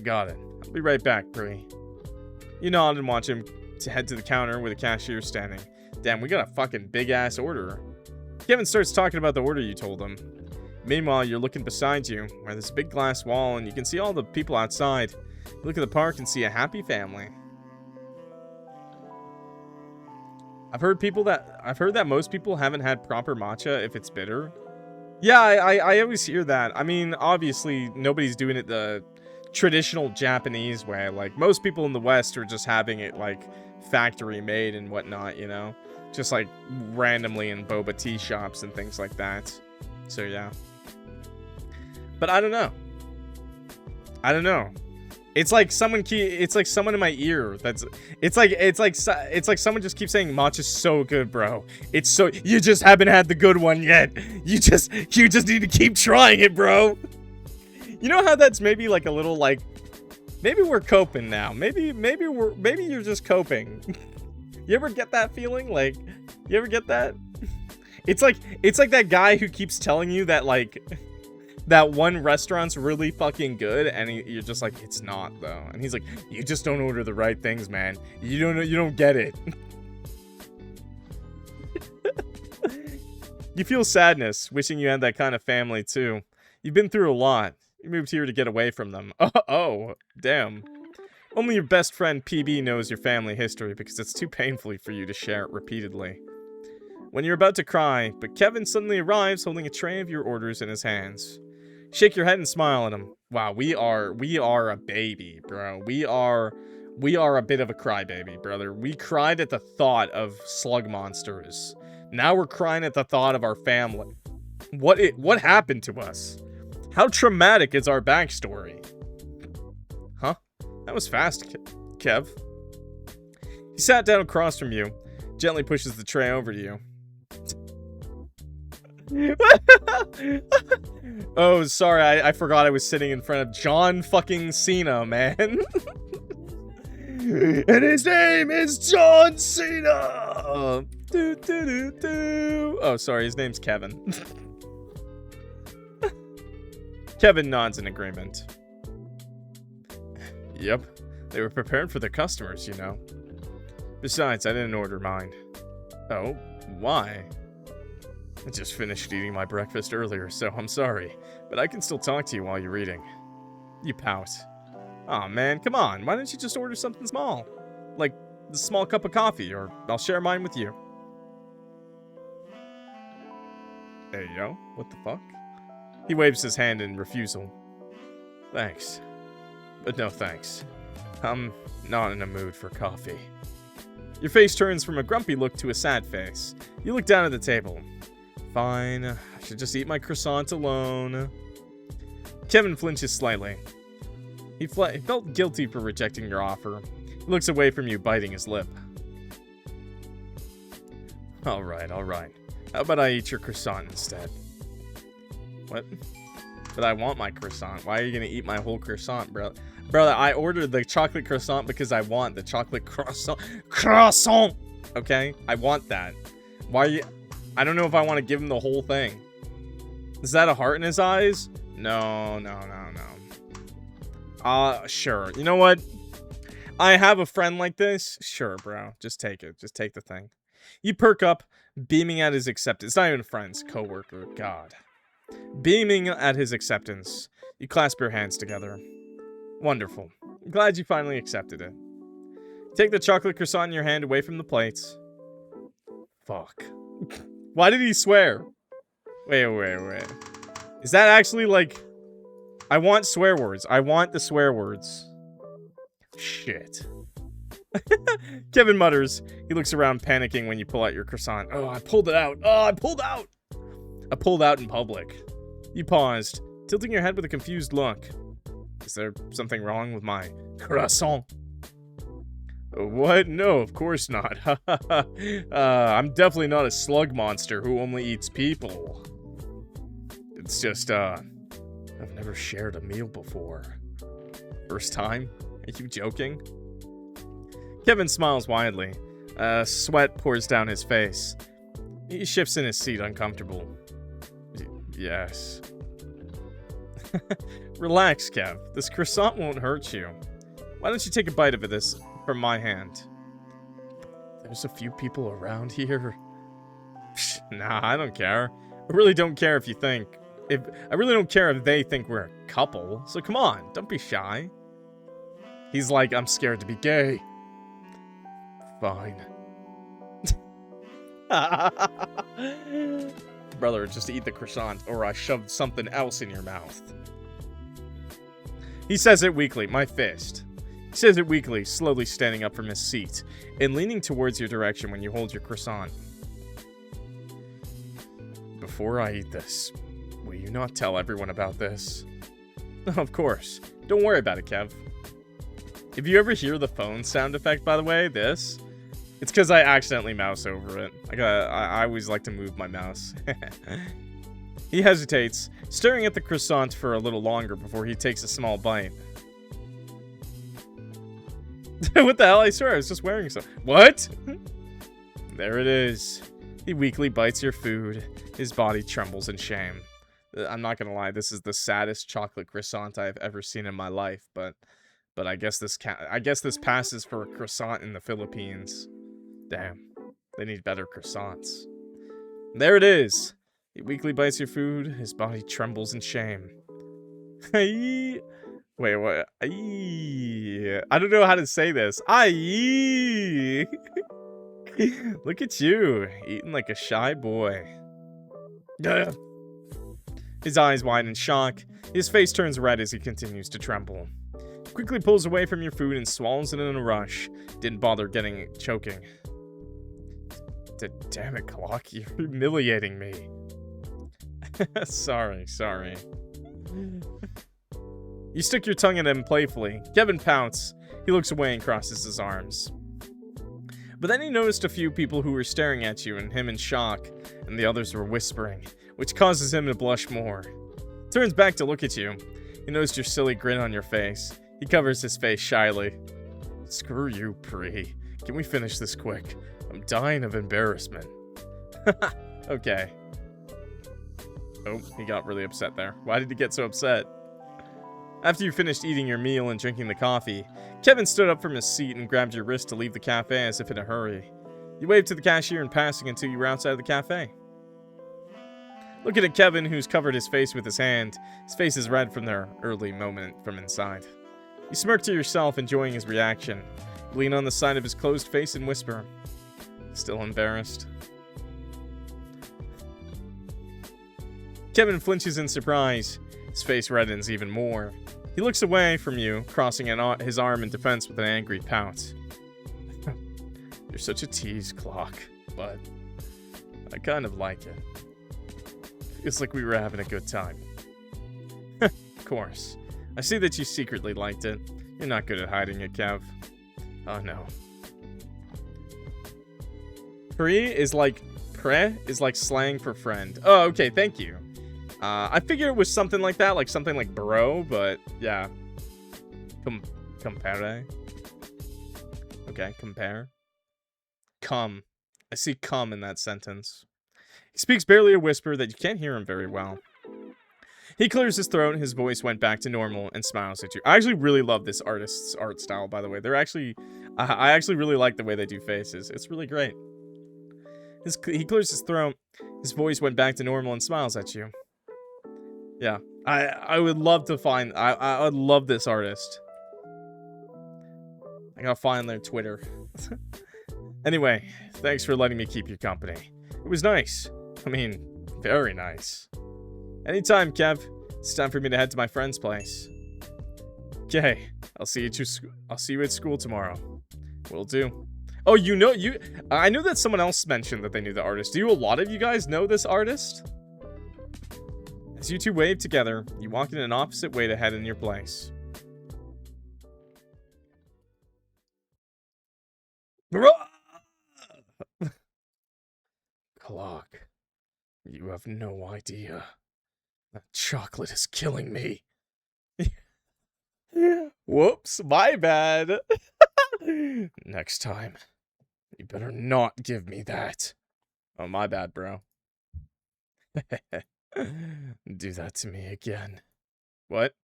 Got it. I'll be right back, Pri. You nod and watch him to head to the counter where the cashier is standing. Damn, we got a fucking big-ass order. Kevin starts talking about the order you told him. Meanwhile, you're looking beside you, where there's a big glass wall, and you can see all the people outside. You look at the park and see a happy family. I've heard that most people haven't had proper matcha if it's bitter. Yeah, I always hear that. I mean, obviously, nobody's doing it the traditional Japanese way. Like, most people in the West are just having it, like, factory made and whatnot, you know? Just, like, randomly in boba tea shops and things like that. So, yeah. But I don't know. It's like someone in my ear it's like someone just keeps saying matcha's so good, bro. You just haven't had the good one yet. You just need to keep trying it, bro. You know how that's maybe like a little like maybe we're coping now. Maybe you're just coping. You ever get that feeling? Like, you ever get that? It's like that guy who keeps telling you that, like, that one restaurant's really fucking good, and you're just like, it's not, though. And he's like, you just don't order the right things, man. You don't get it. You feel sadness, wishing you had that kind of family, too. You've been through a lot. You moved here to get away from them. Oh, damn. Only your best friend PB knows your family history because it's too painful for you to share it repeatedly. When you're about to cry, but Kevin suddenly arrives holding a tray of your orders in his hands. Shake your head and smile at him. Wow, we are a baby, bro. We are a bit of a crybaby, brother. We cried at the thought of slug monsters. Now we're crying at the thought of our family. What happened to us? How traumatic is our backstory? Huh? That was fast, Kev. He sat down across from you, gently pushes the tray over to you. Oh, sorry, I forgot I was sitting in front of John fucking Cena, man. And his name is John Cena! Oh, sorry, his name's Kevin. Kevin nods in agreement. Yep, they were prepared for their customers, you know. Besides, I didn't order mine. Oh, why? I just finished eating my breakfast earlier, so I'm sorry. But I can still talk to you while you're eating. You pout. Aw, man, come on. Why don't you just order something small? Like a small cup of coffee, or I'll share mine with you. Hey, yo, what the fuck? He waves his hand in refusal. Thanks. But no thanks. I'm not in a mood for coffee. Your face turns from a grumpy look to a sad face. You look down at the table. Fine, I should just eat my croissant alone. Kevin flinches slightly. He felt guilty for rejecting your offer. He looks away from you, biting his lip. Alright. How about I eat your croissant instead? What? But I want my croissant. Why are you gonna eat my whole croissant, bro? Brother, I ordered the chocolate croissant because I want the chocolate croissant. Croissant! Okay? I want that. Why are you... I don't know if I want to give him the whole thing. Is that a heart in his eyes? No. Sure. You know what? I have a friend like this. Sure, bro. Just take it. Just take the thing. You perk up, beaming at his acceptance. It's not even friends. Co-worker. God. Beaming at his acceptance. You clasp your hands together. Wonderful. I'm glad you finally accepted it. Take the chocolate croissant in your hand away from the plates. Fuck. Why did he swear? Wait. Is that actually like... I want swear words. I want the swear words. Shit. Kevin mutters. He looks around panicking when you pull out your croissant. Oh, I pulled it out. Oh, I pulled out. I pulled out in public. You paused, tilting your head with a confused look. Is there something wrong with my croissant? What? No, of course not. I'm definitely not a slug monster who only eats people. It's just, I've never shared a meal before. First time? Are you joking? Kevin smiles widely. Sweat pours down his face. He shifts in his seat, uncomfortable. Yes. Relax, Kev. This croissant won't hurt you. Why don't you take a bite of this from my hand? There's a few people around here. Nah, I don't care. I really don't care if you think... I really don't care if they think we're a couple. So come on, don't be shy. He's like, I'm scared to be gay. Fine. Brother, just eat the croissant or I shove something else in your mouth. He says it weakly, my fist. He says it weakly, slowly standing up from his seat and leaning towards your direction when you hold your croissant. Before I eat this, will you not tell everyone about this? Of course. Don't worry about it, Kev. If you ever hear the phone sound effect, by the way, this, it's because I accidentally mouse over it. I always like to move my mouse. He hesitates, staring at the croissant for a little longer before he takes a small bite. What the hell? I swear I was just wearing some. What? There it is. He weakly bites your food. His body trembles in shame. I'm not gonna lie, this is the saddest chocolate croissant I've ever seen in my life, but I guess this passes for a croissant in the Philippines. Damn, they need better croissants. There it is. He weakly bites your food. His body trembles in shame. Wait, what? I don't know how to say this. Look at you, eating like a shy boy. His eyes widen in shock. His face turns red as he continues to tremble. He quickly pulls away from your food and swallows it in a rush. Didn't bother choking. Damn it, Clock, you're humiliating me. Sorry. You stick your tongue at him playfully. Kevin pouts. He looks away and crosses his arms. But then he noticed a few people who were staring at you, and him in shock, and the others were whispering, which causes him to blush more. Turns back to look at you. He noticed your silly grin on your face. He covers his face shyly. Screw you, Pri. Can we finish this quick? I'm dying of embarrassment. Okay. Oh, he got really upset there. Why did he get so upset? After you finished eating your meal and drinking the coffee, Kevin stood up from his seat and grabbed your wrist to leave the cafe as if in a hurry. You waved to the cashier in passing until you were outside the cafe. Looking at Kevin, who's covered his face with his hand, his face is red from their early moment from inside. You smirk to yourself, enjoying his reaction. You lean on the side of his closed face and whisper, "Still embarrassed?" Kevin flinches in surprise. His face reddens even more. He looks away from you, crossing his arm in defense with an angry pout. You're such a tease, Clock, but I kind of like it. Feels like we were having a good time. Of course. I see that you secretly liked it. You're not good at hiding it, Kev. Oh no. Pre is like slang for friend. Oh, okay, thank you. I figured it was something like that, like something like bro, but yeah. Compare. Okay, compare. Come. I see come in that sentence. He speaks barely a whisper that you can't hear him very well. He clears his throat, his voice went back to normal, and smiles at you. I actually really love this artist's art style, by the way. They're actually... I actually really like the way they do faces. It's really great. He clears his throat, his voice went back to normal, and smiles at you. Yeah, I would love to find... I would love this artist. I gotta find their Twitter. Anyway, thanks for letting me keep you company. It was nice. I mean, very nice. Anytime, Kev. It's time for me to head to my friend's place. Okay, I'll see you at school tomorrow. Will do. Oh, I knew that someone else mentioned that they knew the artist. Do a lot of you guys know this artist? As you two wave together, you walk in an opposite way to head in your place. Clock, you have no idea. That chocolate is killing me. Whoops, my bad. Next time, you better not give me that. Oh, my bad, bro. Do that to me again. What?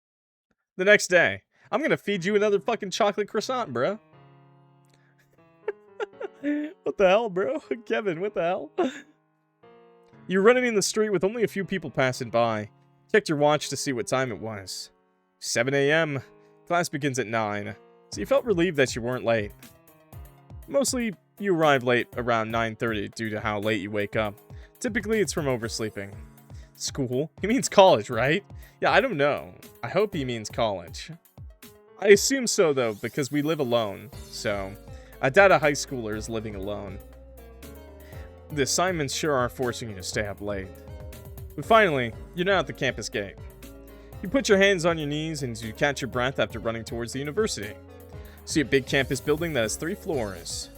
The next day, I'm gonna feed you another fucking chocolate croissant, bro. What the hell, bro? Kevin, what the hell? You're running in the street with only a few people passing by. Checked your watch to see what time it was. 7 a.m. Class begins at 9, so you felt relieved that you weren't late. Mostly, you arrive late around 9:30 due to how late you wake up. Typically, it's from oversleeping. School? He means college, right? Yeah, I don't know. I hope he means college. I assume so, though, because we live alone, so I doubt a high schooler is living alone. The assignments sure are forcing you to stay up late. But finally, you're now at the campus gate. You put your hands on your knees and you catch your breath after running towards the university. See a big campus building that has 3 floors.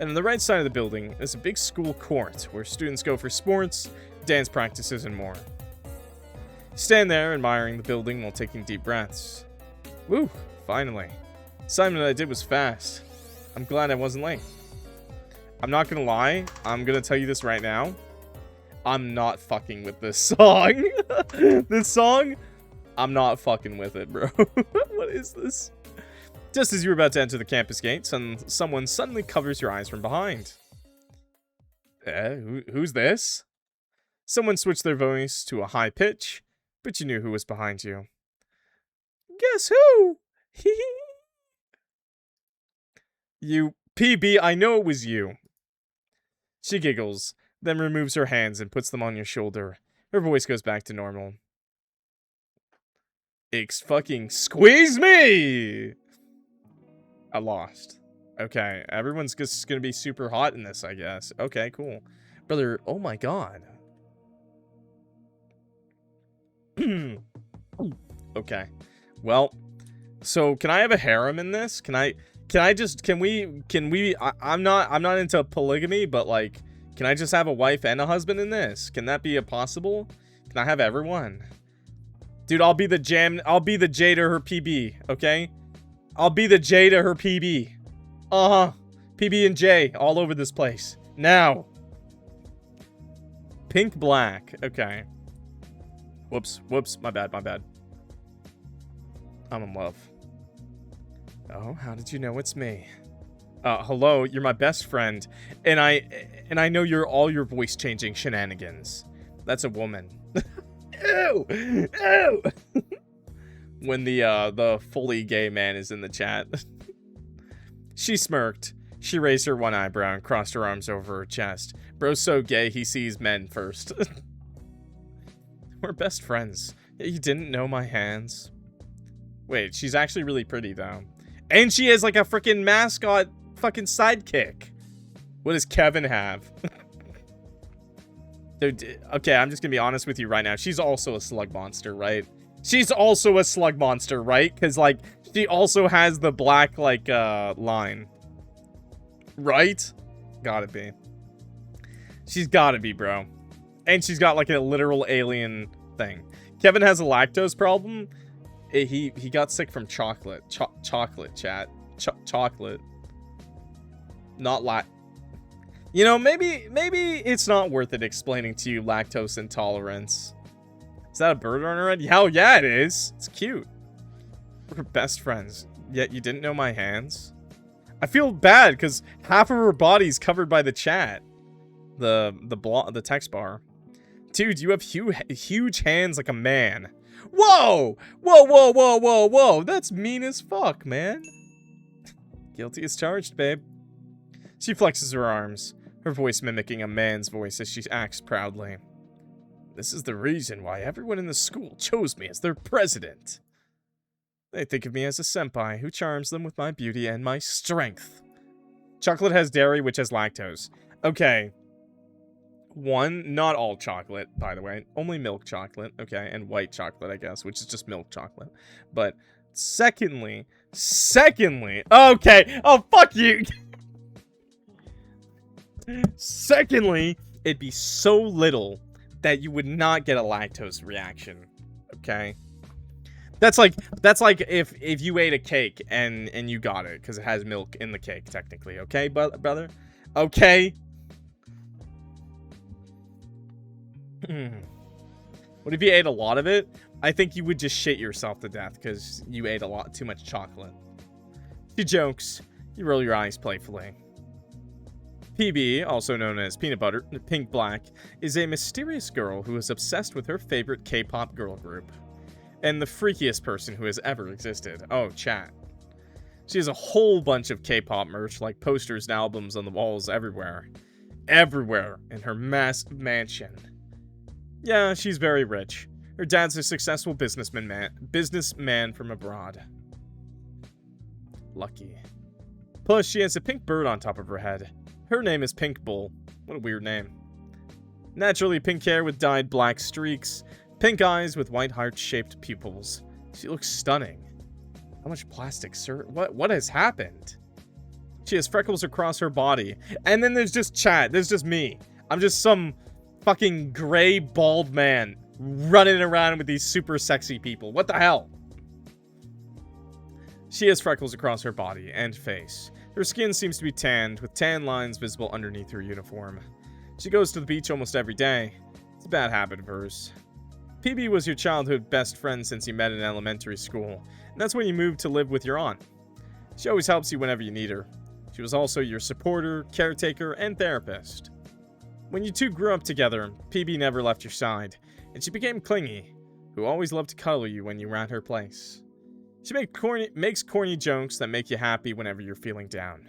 And on the right side of the building is a big school court where students go for sports, dance practices, and more. Stand there admiring the building while taking deep breaths. Woo, finally. Assignment I did was fast. I'm glad I wasn't late. I'm not gonna lie. I'm gonna tell you this right now. I'm not fucking with this song. This song, I'm not fucking with it, bro. What is this? Just as you're about to enter the campus gates, and someone suddenly covers your eyes from behind. Who's this? Someone switched their voice to a high pitch, but you knew who was behind you. Guess who? You, PB, I know it was you. She giggles, then removes her hands and puts them on your shoulder. Her voice goes back to normal. Fucking squeeze me! I lost. Okay, everyone's just gonna be super hot in this, I guess. Okay, cool. Brother, oh my god. Okay. Well, so can I have a harem in this? Can we I'm not into polygamy, but like, can I just have a wife and a husband in this? Can that be a possible? Can I have everyone? Dude, I'll be the J to her PB, okay? I'll be the J to her PB. Uh-huh. PB and J all over this place. Now. Pink black. Okay. Whoops. My bad. I'm in love. Oh, how did you know it's me? Hello, you're my best friend. And I know you're all your voice changing shenanigans. That's a woman. Ew! Ew! When the fully gay man is in the chat. She smirked. She raised her one eyebrow and crossed her arms over her chest. Bro's so gay he sees men first. We're best friends. You didn't know my hands. Wait, she's actually really pretty though. And she has like a freaking mascot fucking sidekick. What does Kevin have? Dude, okay, I'm just gonna be honest with you right now. She's also a slug monster, right? She's also a slug monster, right? Because, like, she also has the black, like, line. Right? Gotta be. She's gotta be, bro. And she's got, like, a literal alien thing. Kevin has a lactose problem. He got sick from chocolate. Chocolate, chat. Chocolate. Not You know, maybe it's not worth it explaining to you lactose intolerance. Is that a bird on her head? Hell yeah, it is. It's cute. We're best friends. Yet you didn't know my hands? I feel bad because half of her body's covered by the chat. The text bar. Dude, you have huge hands like a man. Whoa! Whoa! That's mean as fuck, man. Guilty as charged, babe. She flexes her arms, her voice mimicking a man's voice as she acts proudly. This is the reason why everyone in the school chose me as their president. They think of me as a senpai who charms them with my beauty and my strength. Chocolate has dairy, which has lactose. Okay. One, not all chocolate, by the way. Only milk chocolate, okay? And white chocolate, I guess, which is just milk chocolate. But secondly, okay. Oh, fuck you. Secondly, it'd be so little that you would not get a lactose reaction, okay? That's like if you ate a cake and you got it because it has milk in the cake, technically, okay, brother? Okay. What if you ate a lot of it? I think you would just shit yourself to death because you ate too much chocolate. She jokes. You roll your eyes playfully. PB, also known as Peanut Butter, Pink Black, is a mysterious girl who is obsessed with her favorite K-pop girl group. And the freakiest person who has ever existed. Oh, chat. She has a whole bunch of K-pop merch, like posters and albums on the walls everywhere. Everywhere in her mansion. Yeah, she's very rich. Her dad's a successful businessman from abroad. Lucky. Plus, she has a pink bird on top of her head. Her name is Pink Bull. What a weird name. Naturally pink hair with dyed black streaks. Pink eyes with white heart-shaped pupils. She looks stunning. How much plastic, sir? What has happened? She has freckles across her body. And then there's just chat. There's just me. I'm just some fucking gray, bald man running around with these super sexy people. What the hell? She has freckles across her body and face. Her skin seems to be tanned, with tan lines visible underneath her uniform. She goes to the beach almost every day. It's a bad habit of hers. PB was your childhood best friend since you met in elementary school, and that's when you moved to live with your aunt. She always helps you whenever you need her. She was also your supporter, caretaker, and therapist. When you two grew up together, PB never left your side, and she became clingy, who always loved to cuddle you when you were at her place. She makes corny jokes that make you happy whenever you're feeling down.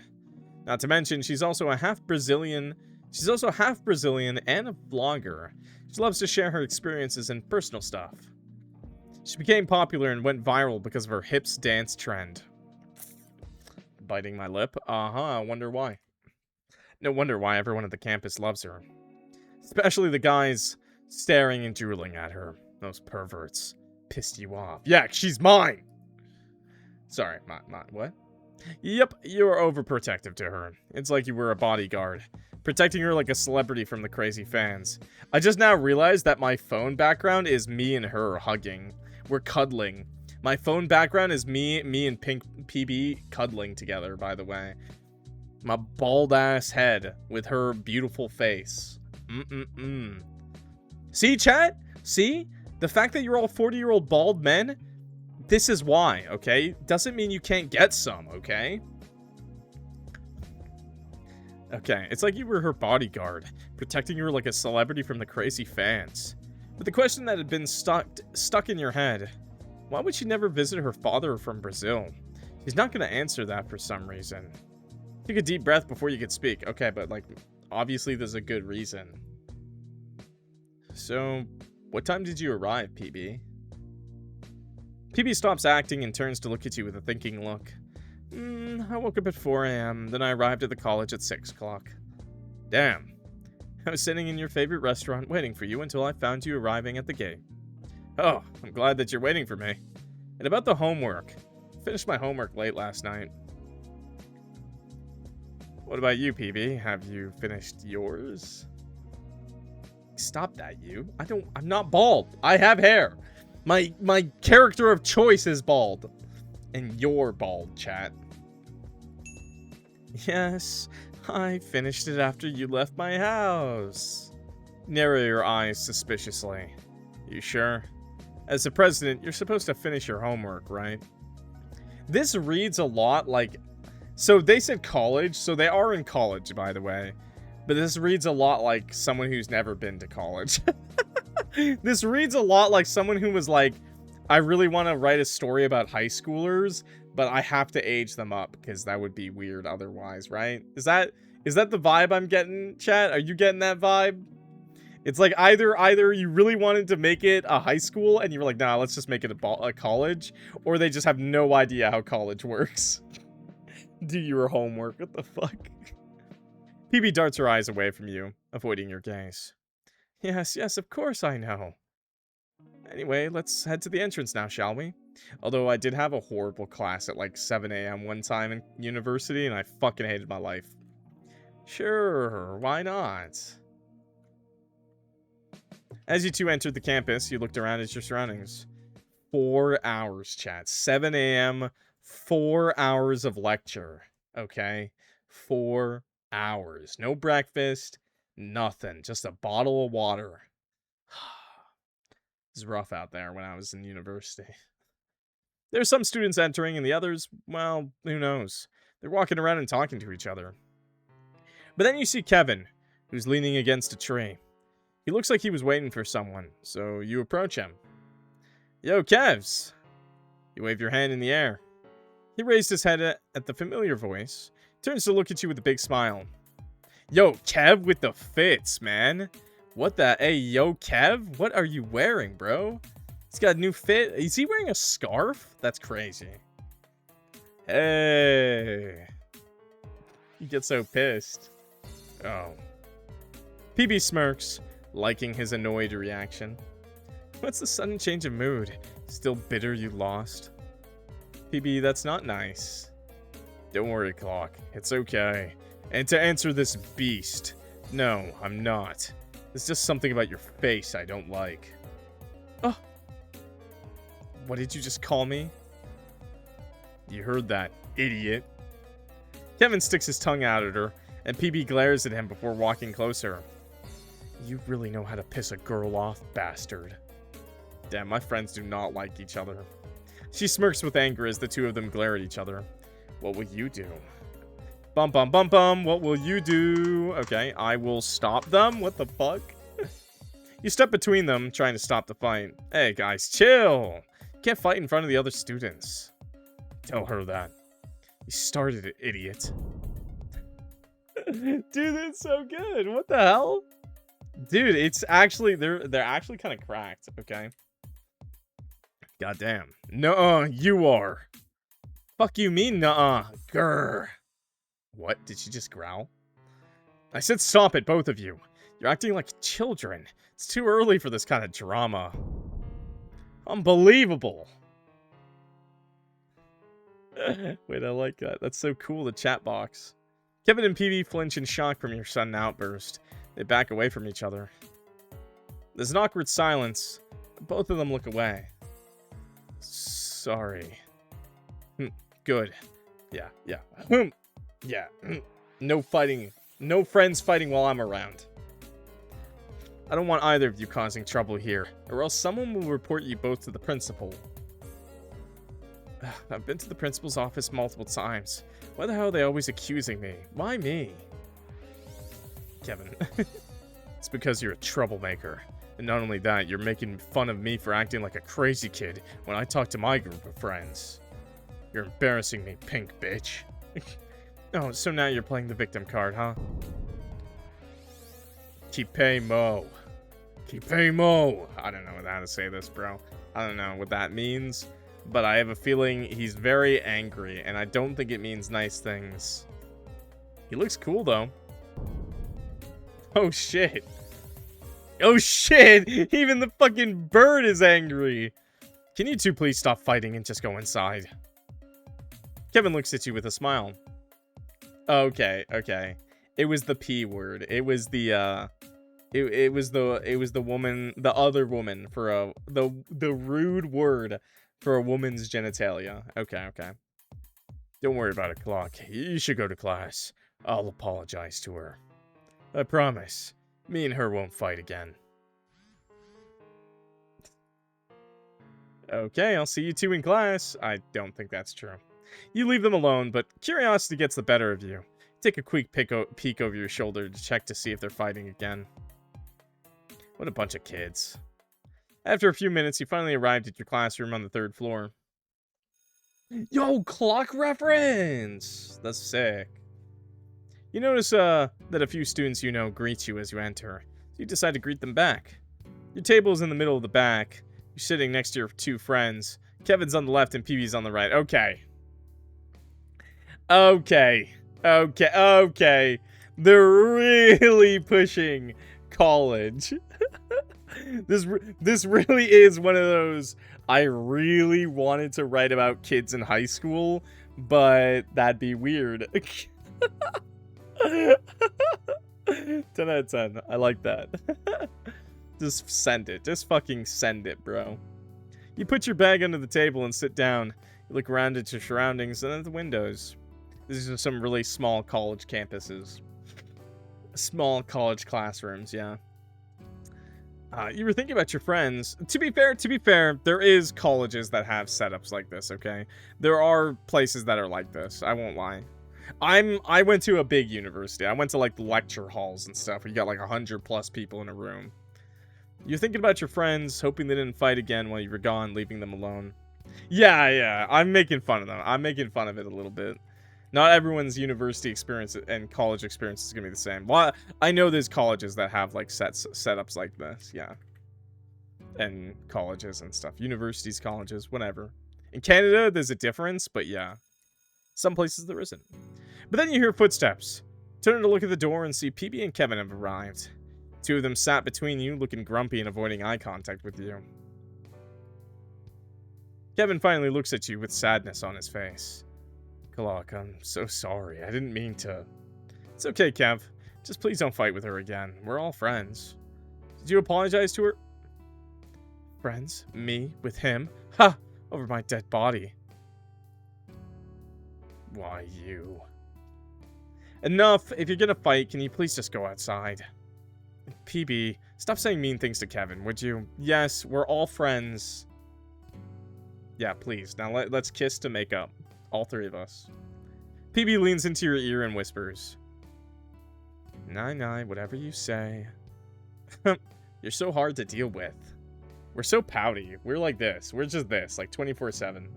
Not to mention, she's also half Brazilian and a vlogger. She loves to share her experiences and personal stuff. She became popular and went viral because of her hips dance trend. Biting my lip. I wonder why. No wonder why everyone at the campus loves her. Especially the guys staring and drooling at her. Those perverts. Pissed you off. Yeah, she's mine! Sorry, what? Yep, you're overprotective to her. It's like you were a bodyguard. Protecting her like a celebrity from the crazy fans. I just now realized that my phone background is me and her hugging. We're cuddling. My phone background is me and Pink PB cuddling together, by the way. My bald ass head with her beautiful face. See, chat? See? The fact that you're all 40-year-old bald men, this is why, okay? Doesn't mean you can't get some, okay? Okay, it's like you were her bodyguard, protecting her like a celebrity from the crazy fans. But the question that had been stuck in your head, why would she never visit her father from Brazil? She's not going to answer that for some reason. Take a deep breath before you could speak. Okay, but like, obviously there's a good reason. So, what time did you arrive, PB? PB stops acting and turns to look at you with a thinking look. I woke up at 4 a.m., then I arrived at the college at 6 o'clock. Damn. I was sitting in your favorite restaurant waiting for you until I found you arriving at the gate. Oh, I'm glad that you're waiting for me. And about the homework. I finished my homework late last night. What about you, PB? Have you finished yours? Stop that, you. I'm not bald. I have hair. My character of choice is bald. And you're bald, chat. Yes, I finished it after you left my house. Narrow your eyes suspiciously. You sure? As the president, you're supposed to finish your homework, right? This reads a lot like... So they said college, so they are in college, by the way. But this reads a lot like someone who's never been to college. This reads a lot like someone who was like, I really want to write a story about high schoolers, but I have to age them up because that would be weird otherwise, right? Is that the vibe I'm getting, chat? Are you getting that vibe? It's like either you really wanted to make it a high school and you were like, nah, let's just make it a college, or they just have no idea how college works. Do your homework. What the fuck? PB darts her eyes away from you, avoiding your gaze. Yes, of course I know. Anyway, let's head to the entrance now, shall we? Although I did have a horrible class at like 7 a.m. one time in university, and I fucking hated my life. Sure, why not? As you two entered the campus, you looked around at your surroundings. 4 hours, chat. 7 a.m., 4 hours of lecture. Okay? 4 hours. No breakfast, nothing. Just a bottle of water. It was rough out there when I was in university. There's some students entering, and the others, well, who knows? They're walking around and talking to each other. But then you see Kevin, who's leaning against a tree. He looks like he was waiting for someone, so you approach him. Yo, Kevs! You wave your hand in the air. He raised his head at the familiar voice, turns to look at you with a big smile. Yo, Kev with the fits, man. What the? Hey, yo, Kev? What are you wearing, bro? He's got a new fit. Is he wearing a scarf? That's crazy. Hey. You get so pissed. Oh. PB smirks, liking his annoyed reaction. What's the sudden change of mood? Still bitter you lost? PB, that's not nice. Don't worry, Clock. It's okay. And to answer this beast, no, I'm not. It's just something about your face I don't like. Oh. What did you just call me? You heard that, idiot. Kevin sticks his tongue out at her, and PB glares at him before walking closer. You really know how to piss a girl off, bastard. Damn, my friends do not like each other. She smirks with anger as the two of them glare at each other. What will you do? Bum bum bum bum, what will you do? Okay, I will stop them? What the fuck? You step between them, trying to stop the fight. Hey guys, chill! You can't fight in front of the other students. Tell her that. You started it, idiot. Dude, that's so good. What the hell? Dude, it's actually, they're actually kind of cracked, okay? Goddamn. Nuh-uh, you are. Fuck you mean, nuh-uh. Grr. What? Did she just growl? I said stop it, both of you. You're acting like children. It's too early for this kind of drama. Unbelievable. Wait, I like that. That's so cool, the chat box. Kevin and PB flinch in shock from your sudden outburst. They back away from each other. There's an awkward silence. Both of them look away. Sorry. Good. Yeah. Yeah. No fighting. No friends fighting while I'm around. I don't want either of you causing trouble here, or else someone will report you both to the principal. I've been to the principal's office multiple times. Why the hell are they always accusing me? Why me? Kevin. It's because you're a troublemaker. And not only that, you're making fun of me for acting like a crazy kid when I talk to my group of friends. You're embarrassing me, pink bitch. Oh, so now you're playing the victim card, huh? Kipe mo. Kipe mo. I don't know how to say this, bro. I don't know what that means. But I have a feeling he's very angry, and I don't think it means nice things. He looks cool, though. Oh, shit. Oh, shit! Even the fucking bird is angry! Can you two please stop fighting and just go inside? Kevin looks at you with a smile. Okay. It was the P word. It was the, it was the woman, the other woman for the rude word for a woman's genitalia. Okay. Don't worry about it, Clock. You should go to class. I'll apologize to her. I promise. Me and her won't fight again. Okay, I'll see you two in class. I don't think that's true. You leave them alone, but curiosity gets the better of you. Take a quick peek over your shoulder to check to see if they're fighting again. What a bunch of kids. After a few minutes, you finally arrived at your classroom on the 3rd floor. Yo, clock reference! That's sick. You notice that a few students you know greet you as you enter. So you decide to greet them back. Your table is in the middle of the back. You're sitting next to your two friends. Kevin's on the left and PB's on the right. Okay. They're really pushing college. This really is one of those, I really wanted to write about kids in high school, but that'd be weird. 10 out of 10. I like that. Just send it. Just fucking send it, bro. You put your bag under the table and sit down. You look around at your surroundings and at the windows. These are some really small college campuses. Small college classrooms, yeah. You were thinking about your friends. To be fair, there is colleges that have setups like this, okay? There are places that are like this. I won't lie. I went to a big university. I went to like the lecture halls and stuff where you got like 100+ people in a room. You're thinking about your friends, hoping they didn't fight again while you were gone, leaving them alone. Yeah. I'm making fun of them. I'm making fun of it a little bit. Not everyone's university experience and college experience is gonna be the same. Well, I know there's colleges that have like setups like this, yeah. And colleges and stuff. Universities, colleges, whatever. In Canada, there's a difference, but yeah. Some places there isn't. But then you hear footsteps. Turn to look at the door and see PB and Kevin have arrived. Two of them sat between you, looking grumpy and avoiding eye contact with you. Kevin finally looks at you with sadness on his face. Clock, I'm so sorry. I didn't mean to. It's okay, Kev. Just please don't fight with her again. We're all friends. Did you apologize to her? Friends? Me? With him? Ha! Over my dead body. Why, you... Enough. If you're gonna fight, can you please just go outside? PB, stop saying mean things to Kevin, would you? Yes, we're all friends. Yeah, please. Now let's kiss to make up. All three of us. PB leans into your ear and whispers. Nah, whatever you say. You're so hard to deal with. We're so pouty. We're like this. We're just this, like 24/7.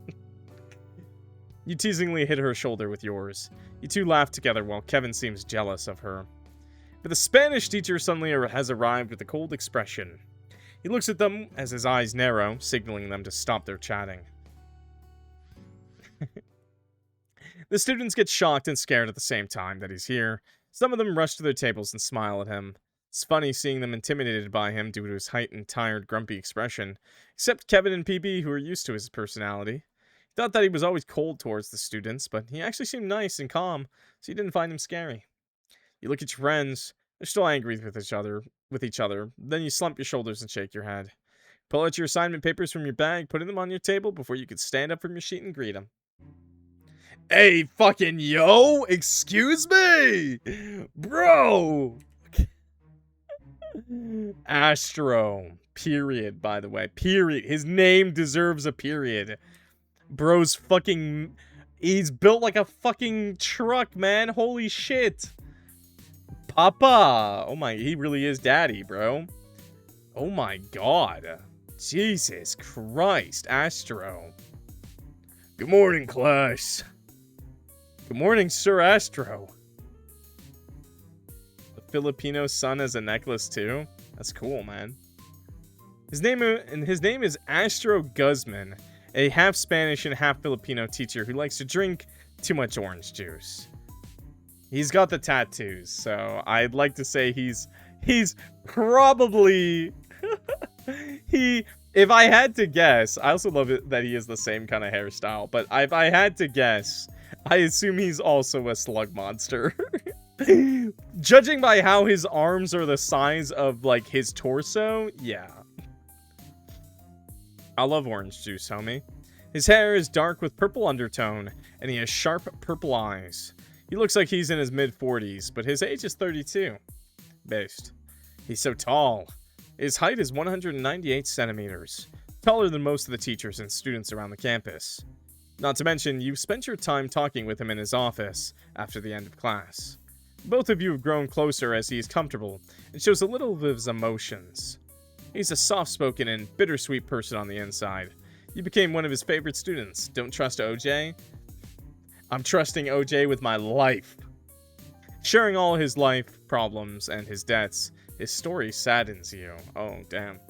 You teasingly hit her shoulder with yours. You two laugh together while Kevin seems jealous of her. But the Spanish teacher suddenly has arrived with a cold expression. He looks at them as his eyes narrow, signaling them to stop their chatting. The students get shocked and scared at the same time that he's here. Some of them rush to their tables and smile at him. It's funny seeing them intimidated by him due to his height and tired, grumpy expression. Except Kevin and PB, who are used to his personality. He thought that he was always cold towards the students, but he actually seemed nice and calm, so he didn't find him scary. You look at your friends. They're still angry with each other. Then you slump your shoulders and shake your head. Pull out your assignment papers from your bag, putting them on your table before you could stand up from your sheet and greet him. Hey, fucking yo! Excuse me! Bro! Astro. Period, by the way. Period. His name deserves a period. Bro's fucking... He's built like a fucking truck, man. Holy shit. Papa. Oh my... He really is daddy, bro. Oh my god. Jesus Christ. Astro. Good morning, class. Good morning, Sir Astro. Filipino son as a necklace too. That's cool, man. His name is Astro Guzman, a half Spanish and half Filipino teacher who likes to drink too much orange juice. He's got the tattoos, so I'd like to say he's probably if I had to guess, I also love it that he has the same kind of hairstyle, but if I had to guess, I assume he's also a slug monster. Judging by how his arms are the size of, like, his torso, yeah. I love orange juice, homie. His hair is dark with purple undertone, and he has sharp purple eyes. He looks like he's in his mid-40s, but his age is 32. Based. He's so tall. His height is 198 centimeters. Taller than most of the teachers and students around the campus. Not to mention, you've spent your time talking with him in his office after the end of class. Both of you have grown closer as he is comfortable and shows a little of his emotions. He's a soft-spoken and bittersweet person on the inside. You became one of his favorite students. Don't trust OJ? I'm trusting OJ with my life. Sharing all his life problems and his debts, his story saddens you. Oh, damn.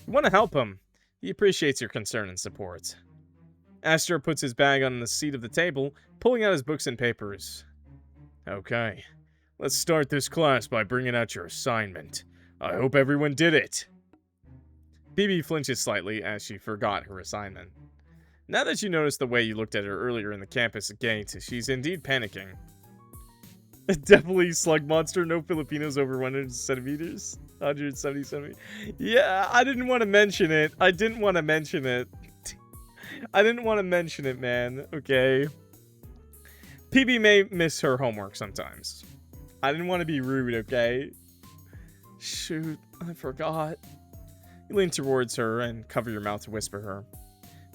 You want to help him. He appreciates your concern and support. Astro puts his bag on the seat of the table, pulling out his books and papers. Okay. Let's start this class by bringing out your assignment. I hope everyone did it. Phoebe flinches slightly as she forgot her assignment. Now that you notice the way you looked at her earlier in the campus gate, she's indeed panicking. Definitely slug monster, no Filipinos over 100 centimeters. 170 centimeters. Yeah, I didn't want to mention it. I didn't want to mention it, man. Okay. PB may miss her homework sometimes. I didn't want to be rude, okay? Shoot, I forgot. You lean towards her and cover your mouth to whisper her.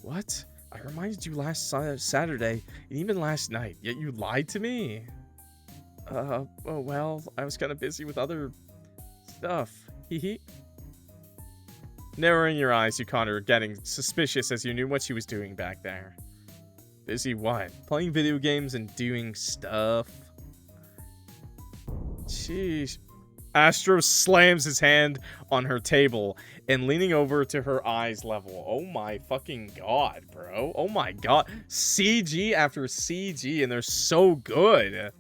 What? I reminded you last Saturday and even last night, yet you lied to me. Oh well, I was kind of busy with other stuff. Hee. Narrowing your eyes, you caught her getting suspicious as you knew what she was doing back there. Busy what? Playing video games and doing stuff? Sheesh. Astro slams his hand on her table and leaning over to her eyes level. Oh my fucking god, bro. Oh my god. CG after CG, and they're so good.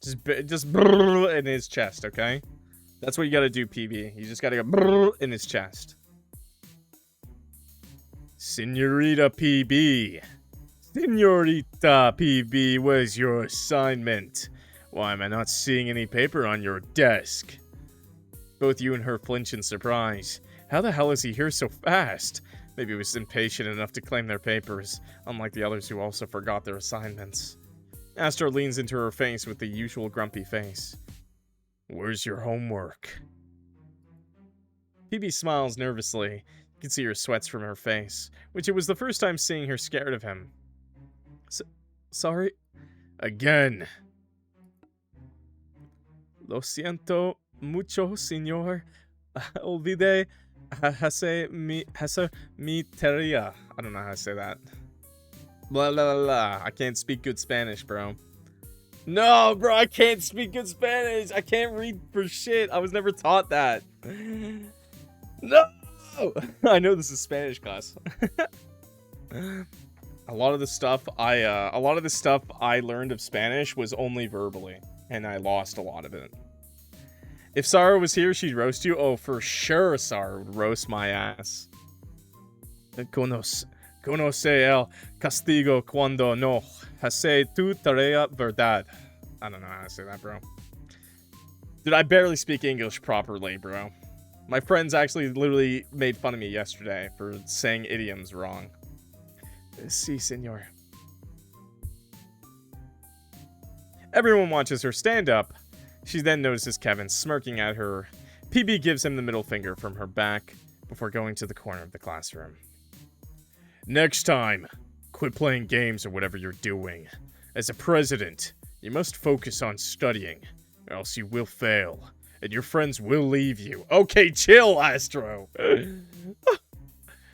Just in his chest, okay? That's what you gotta do, PB. You just gotta go in his chest. Senorita PB. Senorita PB, where's your assignment? Why am I not seeing any paper on your desk? Both you and her flinch in surprise. How the hell is he here so fast? Maybe he was impatient enough to claim their papers, unlike the others who also forgot their assignments. Astro leans into her face with the usual grumpy face. Where's your homework? PB smiles nervously. You can see her sweats from her face, which it was the first time seeing her scared of him. Sorry? Again. Lo siento mucho, señor. Olvide hace mi tarea. I don't know how to say that. Blah, blah, blah, blah. I can't speak good Spanish, bro. No, bro, I can't speak good Spanish. I can't read for shit. I was never taught that. No! I know this is Spanish class. A lot of the stuff I learned of Spanish was only verbally, and I lost a lot of it. If Sarah was here, she'd roast you. Oh, for sure Sarah would roast my ass. Conoce el castigo cuando no hace tu tarea verdad. I don't know how to say that, bro. Dude, I barely speak English properly, bro. My friends actually literally made fun of me yesterday for saying idioms wrong. Si, senor. Everyone watches her stand up. She then notices Kevin smirking at her. PB gives him the middle finger from her back before going to the corner of the classroom. Next time, quit playing games or whatever you're doing. As a president, you must focus on studying, or else you will fail, and your friends will leave you. Okay, chill, Astro!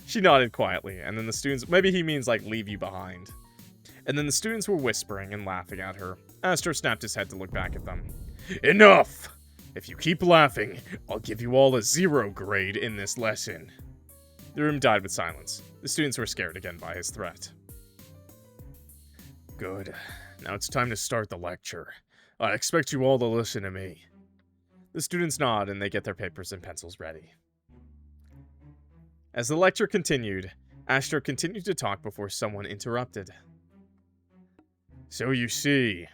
She nodded quietly, and then the students... Maybe he means, like, leave you behind. And then the students were whispering and laughing at her. Astro snapped his head to look back at them. Enough! If you keep laughing, I'll give you all a 0 grade in this lesson. The room died with silence. The students were scared again by his threat. Good. Now it's time to start the lecture. I expect you all to listen to me. The students nod and they get their papers and pencils ready. As the lecture continued, Astro continued to talk before someone interrupted. So you see...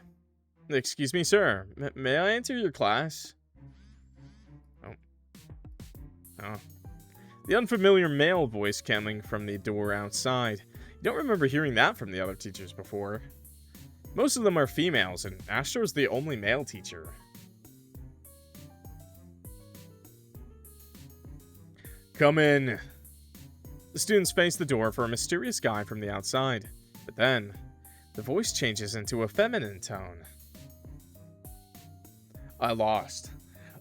Excuse me, sir. May I enter your class? Oh. The unfamiliar male voice coming from the door outside. You don't remember hearing that from the other teachers before. Most of them are females, and Astro's the only male teacher. Come in. The students face the door for a mysterious guy from the outside. But then, the voice changes into a feminine tone. I lost.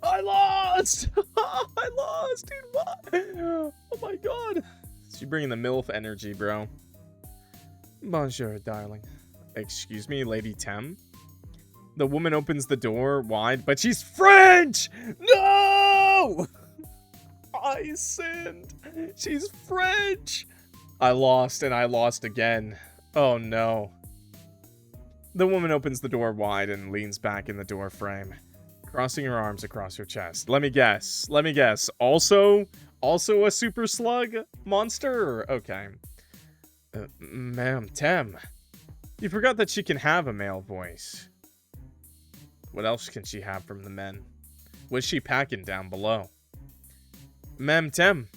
I lost! I lost, dude, what? Oh my god. She's bringing the MILF energy, bro. Bonjour, darling. Excuse me, Lady Tem? The woman opens the door wide, but she's French! No! I sinned. She's French! I lost, and I lost again. Oh no. The woman opens the door wide and leans back in the door frame, crossing her arms across her chest. Let me guess. Also a super slug monster? Okay. Ma'am Tem. You forgot that she can have a male voice. What else can she have from the men? What's she packing down below? Ma'am Tem.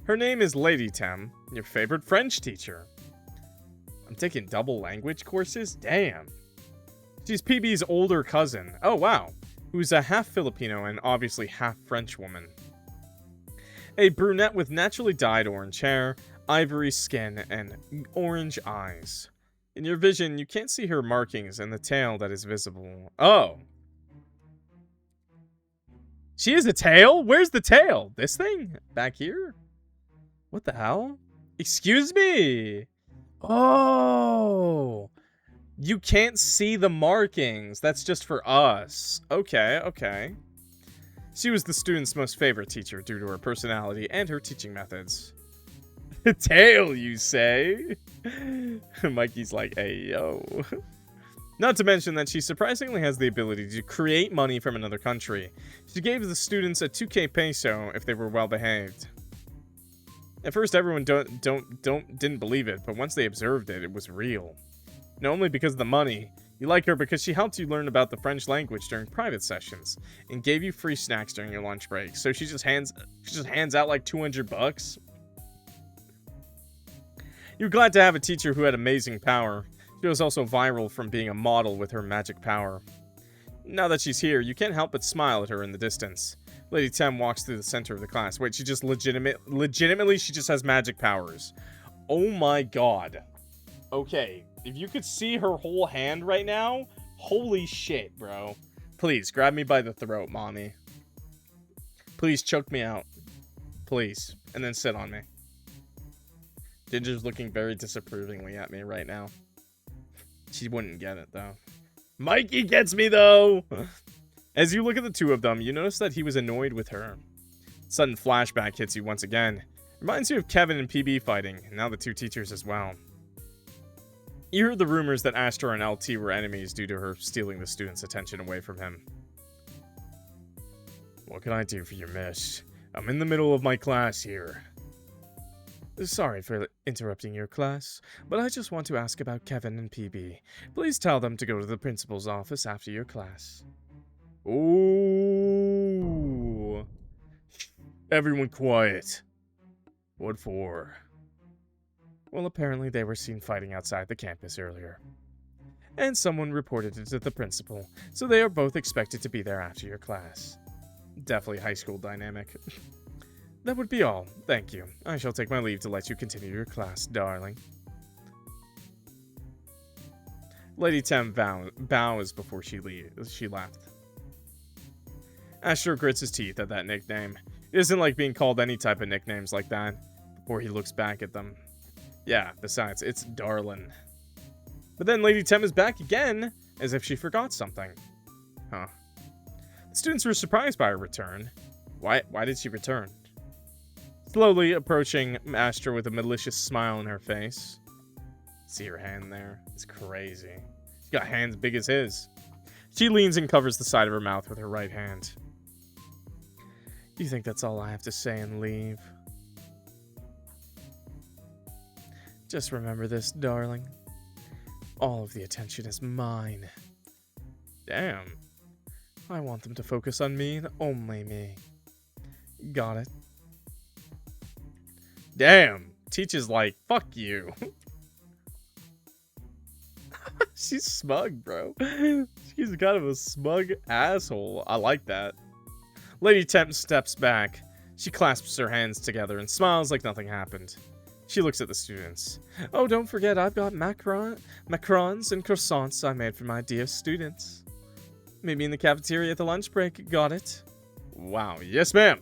Her name is Lady Tem, your favorite French teacher. I'm taking double language courses? Damn. She's PB's older cousin. Oh, wow. Who's a half Filipino and obviously half French woman. A brunette with naturally dyed orange hair, ivory skin, and orange eyes. In your vision, you can't see her markings and the tail that is visible. Oh. She has a tail? Where's the tail? This thing? Back here? What the hell? Excuse me? Oh. You can't see the markings. That's just for us. Okay. She was the student's most favorite teacher due to her personality and her teaching methods. Tail, you say? Mikey's like, hey, yo. Not to mention that she surprisingly has the ability to create money from another country. She gave the students a 2K peso if they were well behaved. At first, everyone didn't believe it, but once they observed it, it was real. Not only because of the money, you like her because she helped you learn about the French language during private sessions and gave you free snacks during your lunch break. So she just hands out like $200. You're glad to have a teacher who had amazing power. She was also viral from being a model with her magic power. Now that she's here, you can't help but smile at her in the distance. Lady Tem walks through the center of the class. Wait, she just legitimately, she just has magic powers. Oh my god. Okay, if you could see her whole hand right now, holy shit, bro. Please, grab me by the throat, mommy. Please, choke me out. Please. And then sit on me. Ginger's looking very disapprovingly at me right now. She wouldn't get it, though. Mikey gets me, though! As you look at the two of them, you notice that he was annoyed with her. Sudden flashback hits you once again. Reminds you of Kevin and PB fighting, and now the two teachers as well. You heard the rumors that Astra and LT were enemies due to her stealing the students' attention away from him. What can I do for you, miss? I'm in the middle of my class here. Sorry for interrupting your class, but I just want to ask about Kevin and PB. Please tell them to go to the principal's office after your class. Ooh. Everyone quiet. What for? Well, apparently they were seen fighting outside the campus earlier. And someone reported it to the principal, so they are both expected to be there after your class. Definitely high school dynamic. That would be all. Thank you. I shall take my leave to let you continue your class, darling. Lady Tem bows before she left. Astra grits his teeth at that nickname. He doesn't like being called any type of nicknames like that, before he looks back at them. Yeah, besides, it's darling. But then Lady Tem is back again, as if she forgot something. Huh. The students were surprised by her return. Why did she return? Slowly approaching Astra with a malicious smile on her face. See her hand there? It's crazy. She's got hands big as his. She leans and covers the side of her mouth with her right hand. You think that's all I have to say and leave? Just remember this, darling. All of the attention is mine. Damn. I want them to focus on me and only me. Got it? Damn. Teacher's like, fuck you. She's smug, bro. She's kind of a smug asshole. I like that. Lady Temp steps back. She clasps her hands together and smiles like nothing happened. She looks at the students. Oh, don't forget, I've got macarons and croissants I made for my dear students. Meet me in the cafeteria at the lunch break. Got it? Wow. Yes, ma'am.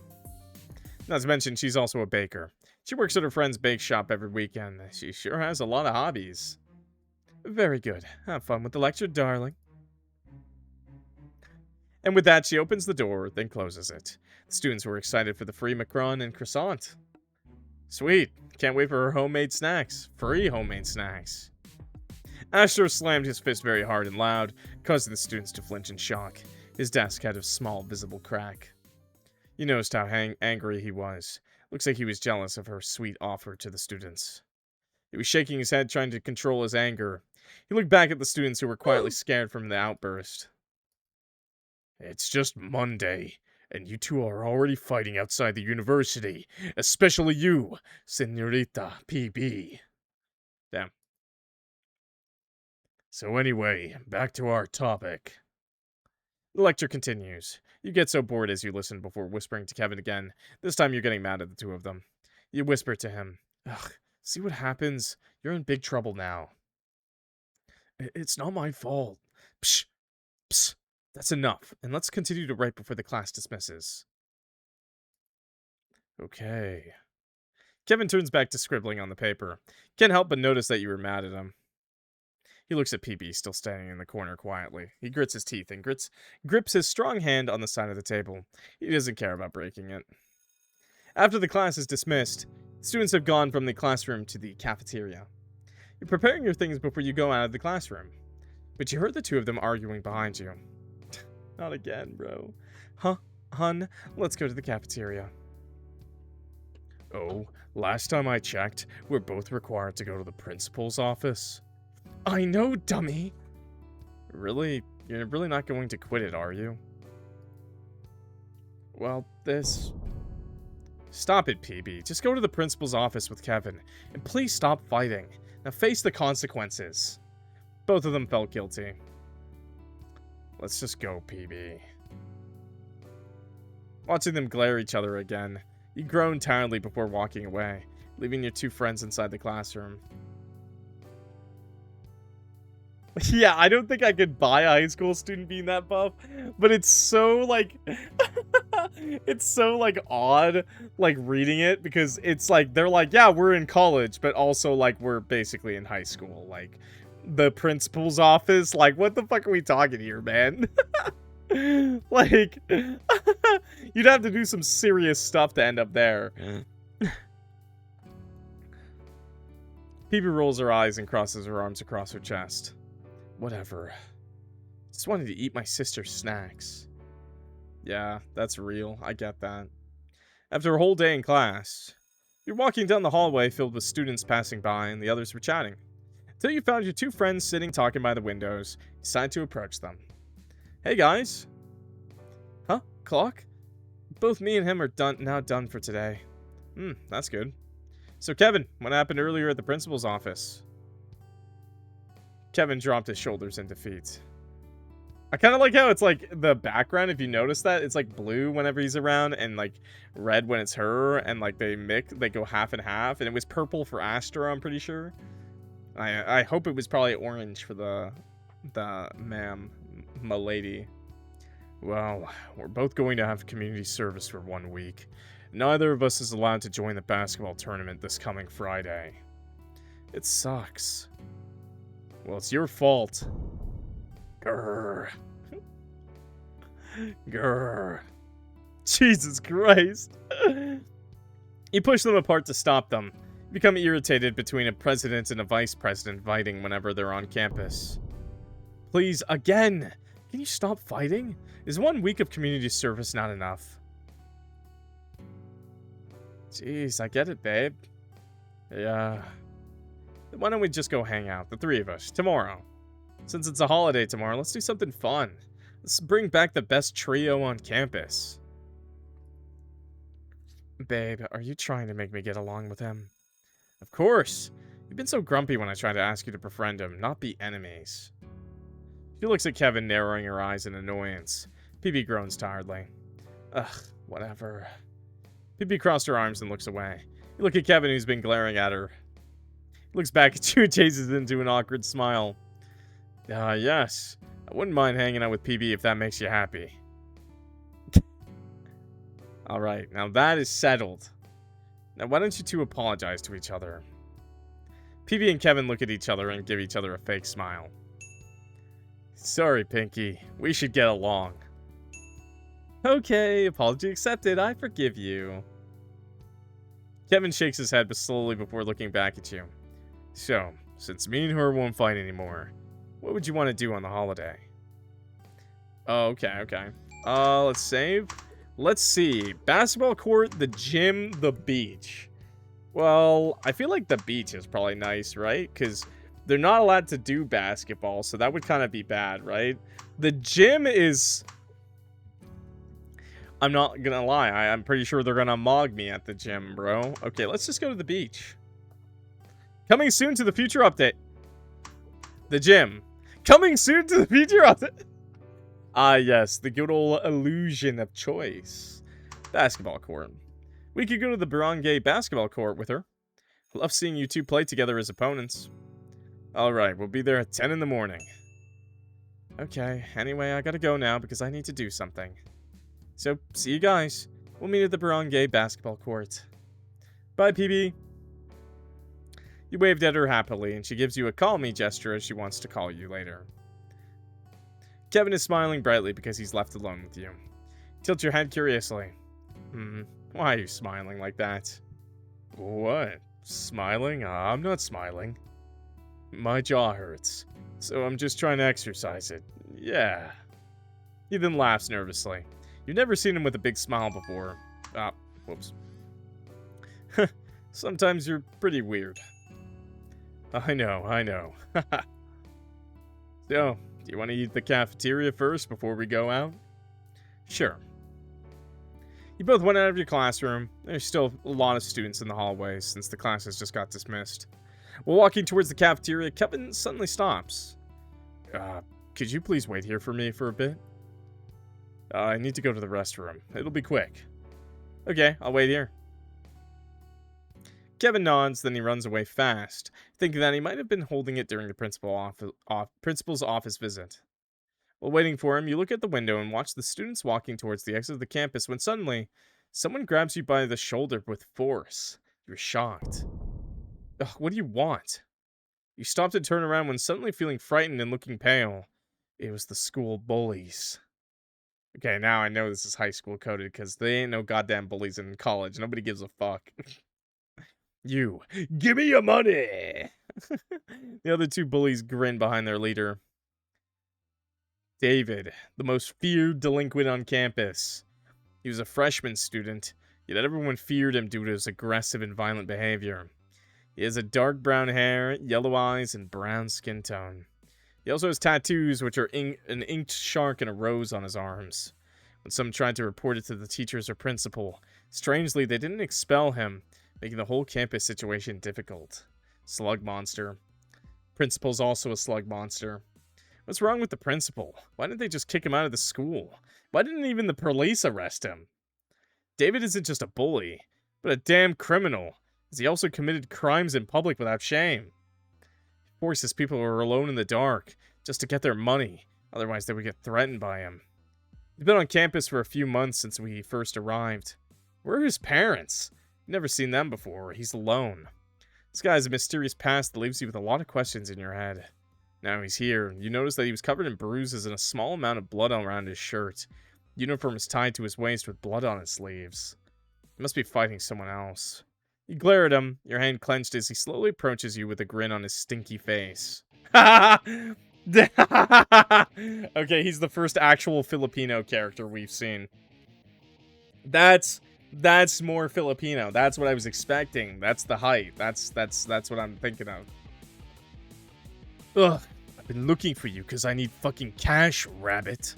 Not to mention, she's also a baker. She works at her friend's bake shop every weekend. She sure has a lot of hobbies. Very good. Have fun with the lecture, darling. And with that, she opens the door, then closes it. The students were excited for the free macaron and croissant. Sweet. Can't wait for her homemade snacks. Free homemade snacks. Astra slammed his fist very hard and loud, causing the students to flinch in shock. His desk had a small, visible crack. You noticed how angry he was. Looks like he was jealous of her sweet offer to the students. He was shaking his head, trying to control his anger. He looked back at the students who were quietly scared from the outburst. It's just Monday, and you two are already fighting outside the university. Especially you, Senorita PB. Damn. So anyway, back to our topic. The lecture continues. You get so bored as you listen before whispering to Kevin again. This time you're getting mad at the two of them. You whisper to him. Ugh, see what happens? You're in big trouble now. It's not my fault. Psh, psh. That's enough, and let's continue to write before the class dismisses. Okay. Kevin turns back to scribbling on the paper. Can't help but notice that you were mad at him. He looks at PB, still standing in the corner quietly. He grits his teeth and grips his strong hand on the side of the table. He doesn't care about breaking it. After the class is dismissed, students have gone from the classroom to the cafeteria. You're preparing your things before you go out of the classroom. But you heard the two of them arguing behind you. Not again, bro. Huh? Hun, let's go to the cafeteria. Oh, last time I checked, we're both required to go to the principal's office. I know, dummy! Really? You're really not going to quit it, are you? Well, Stop it, PB. Just go to the principal's office with Kevin. And please stop fighting. Now face the consequences. both of them felt guilty. Let's just go, PB. Watching them glare at each other again, you groan tiredly before walking away, leaving your two friends inside the classroom. Yeah, I don't think I could buy a high school student being that buff, but it's so, like, it's so, like, odd, like, reading it, because it's, like, they're like, yeah, we're in college, but also, like, we're basically in high school, like, the principal's office, like, what the fuck are we talking here, man? Like, you'd have to do some serious stuff to end up there. PB rolls her eyes and crosses her arms across her chest. Whatever. Just wanted to eat my sister's snacks. Yeah, that's real. I get that. After a whole day in class, you're walking down the hallway filled with students passing by and the others were chatting. Until you found your two friends sitting talking by the windows, you decided to approach them. Hey guys. Huh? Clock? Both me and him are now done for today. That's good. So Kevin, what happened earlier at the principal's office? Kevin dropped his shoulders in defeat. I kind of like how it's like the background, if you notice that, it's like blue whenever he's around and like red when it's her, and like they go half and half, and it was purple for Astra, I'm pretty sure. I hope it was probably orange for the m'lady. Well, we're both going to have community service for 1 week. Neither of us is allowed to join the basketball tournament this coming Friday. It sucks. Well, it's your fault. Grrr. Grrr. Jesus Christ. You push them apart to stop them. You become irritated between a president and a vice president fighting whenever they're on campus. Please, again! Can you stop fighting? Is 1 week of community service not enough? Jeez, I get it, babe. Yeah. Why don't we just go hang out, the three of us, tomorrow? Since it's a holiday tomorrow, let's do something fun. Let's bring back the best trio on campus. Babe, are you trying to make me get along with him? Of course. You've been so grumpy when I tried to ask you to befriend him, not be enemies. She looks at Kevin, narrowing her eyes in annoyance. PB groans tiredly. Ugh, whatever. PB crossed her arms and looks away. You look at Kevin, who's been glaring at her. He looks back at you and chases into an awkward smile. Yes. I wouldn't mind hanging out with PB if that makes you happy. Alright, now that is settled. Now why don't you two apologize to each other? PB and Kevin look at each other and give each other a fake smile. Sorry, Pinky. We should get along. Okay, apology accepted. I forgive you. Kevin shakes his head but slowly before looking back at you. So, since me and her won't fight anymore, what would you want to do on the holiday? Oh, okay. Let's save. Let's see. Basketball court, the gym, the beach. Well, I feel like the beach is probably nice, right? Because they're not allowed to do basketball, so that would kind of be bad, right? The gym is... I'm not gonna lie, I'm pretty sure they're gonna mog me at the gym, bro. Okay, let's just go to the beach. Coming soon to the future update. The gym. Coming soon to the future update. Ah, yes, the good old illusion of choice. Basketball court. We could go to the barangay basketball court with her. Love seeing you two play together as opponents. Alright, we'll be there at 10 in the morning. Okay, anyway, I gotta go now because I need to do something. So, see you guys. We'll meet at the barangay basketball court. Bye, PB. You waved at her happily, and she gives you a call me gesture as she wants to call you later. Kevin is smiling brightly because he's left alone with you. Tilt your head curiously. Why are you smiling like that? What? Smiling? I'm not smiling. My jaw hurts, so I'm just trying to exercise it. Yeah. He then laughs nervously. You've never seen him with a big smile before. Ah, whoops. Sometimes you're pretty weird. I know. So, do you want to eat the cafeteria first before we go out? Sure. You both went out of your classroom. There's still a lot of students in the hallways since the classes just got dismissed. While walking towards the cafeteria, Kevin suddenly stops. Could you please wait here for me for a bit? I need to go to the restroom. It'll be quick. Okay, I'll wait here. Kevin nods, then he runs away fast, thinking that he might have been holding it during the principal's office visit. While waiting for him, you look at the window and watch the students walking towards the exit of the campus when suddenly, someone grabs you by the shoulder with force. You're shocked. Ugh, what do you want? You stop to turn around when suddenly feeling frightened and looking pale. It was the school bullies. Okay, now I know this is high school coded because they ain't no goddamn bullies in college. Nobody gives a fuck. You, give me your money! The other two bullies grin behind their leader. David, the most feared delinquent on campus. He was a freshman student, yet everyone feared him due to his aggressive and violent behavior. He has a dark brown hair, yellow eyes, and brown skin tone. He also has tattoos, which are an inked shark and a rose on his arms. When someone tried to report it to the teachers or principal, strangely, they didn't expel him, making the whole campus situation difficult. Slug monster. Principal's also a slug monster. What's wrong with the principal? Why didn't they just kick him out of the school? Why didn't even the police arrest him? David isn't just a bully, but a damn criminal, as he also committed crimes in public without shame. He forces people who are alone in the dark just to get their money, otherwise they would get threatened by him. He's been on campus for a few months since we first arrived. Where are his parents? Never seen them before. He's alone. This guy has a mysterious past that leaves you with a lot of questions in your head. Now he's here. You notice that he was covered in bruises and a small amount of blood around his shirt. The uniform is tied to his waist with blood on his sleeves. He must be fighting someone else. You glare at him, your hand clenched as he slowly approaches you with a grin on his stinky face. Okay, he's the first actual Filipino character we've seen. That's more Filipino. That's what I was expecting. That's the height. That's what I'm thinking of. Ugh, I've been looking for you because I need fucking cash, rabbit.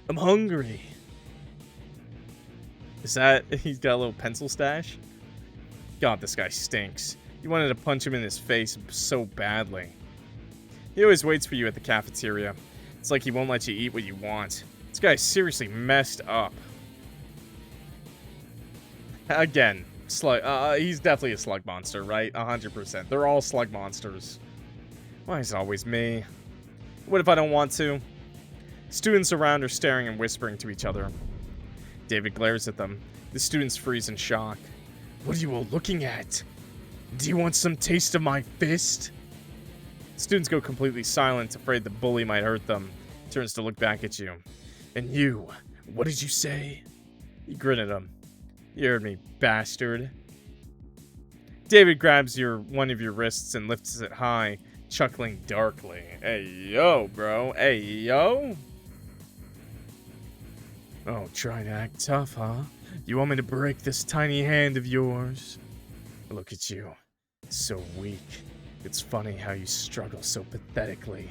I'm hungry. Is that... He's got a little pencil stash? God, this guy stinks. You wanted to punch him in his face so badly. He always waits for you at the cafeteria. It's like he won't let you eat what you want. This guy's seriously messed up. Again, slug. He's definitely a slug monster, right? 100%. They're all slug monsters. Why is it always me? What if I don't want to? Students around are staring and whispering to each other. David glares at them. The students freeze in shock. What are you all looking at? Do you want some taste of my fist? Students go completely silent, afraid the bully might hurt them. He turns to look back at you. And you, what did you say? You grin at him. You heard me, bastard. David grabs one of your wrists and lifts it high, chuckling darkly. Hey, yo, bro. Hey, yo. Oh, trying to act tough, huh? You want me to break this tiny hand of yours? Look at you. So weak. It's funny how you struggle so pathetically.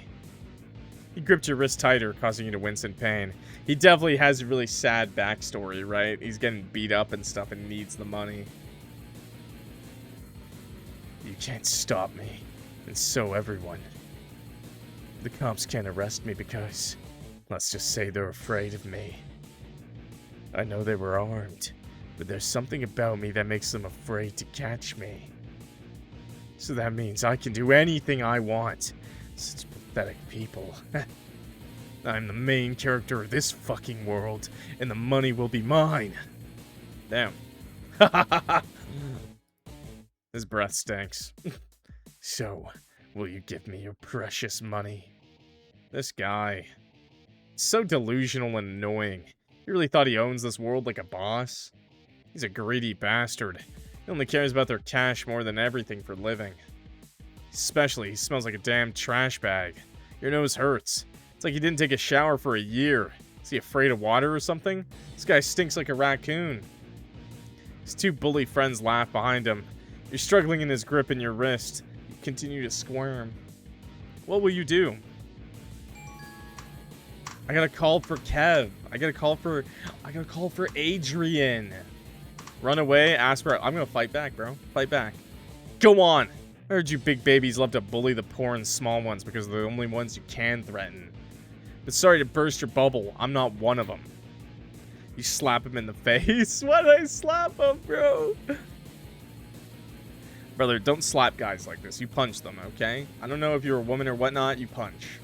He gripped your wrist tighter, causing you to wince in pain. He definitely has a really sad backstory, right? He's getting beat up and stuff and needs the money. You can't stop me, and so everyone. The cops can't arrest me because, let's just say they're afraid of me. I know they were armed, but there's something about me that makes them afraid to catch me. So that means I can do anything I want. Such pathetic people. I'm the main character of this fucking world, and the money will be mine. Damn. His breath stinks. So, will you give me your precious money? This guy. So delusional and annoying. He really thought he owns this world like a boss? He's a greedy bastard. He only cares about their cash more than everything for living. Especially, he smells like a damn trash bag. Your nose hurts. It's like he didn't take a shower for a year. Is he afraid of water or something? This guy stinks like a raccoon. His two bully friends laugh behind him. You're struggling in his grip in your wrist. You continue to squirm. What will you do? I gotta call for Kev. I gotta call for Adrian. Run away, ask for... I'm gonna fight back, bro. Fight back. Go on. I heard you big babies love to bully the poor and small ones because they're the only ones you can threaten. But sorry to burst your bubble, I'm not one of them. You slap him in the face. Why did I slap him, bro? Brother, don't slap guys like this. You punch them, okay? I don't know if you're a woman or whatnot, you punch.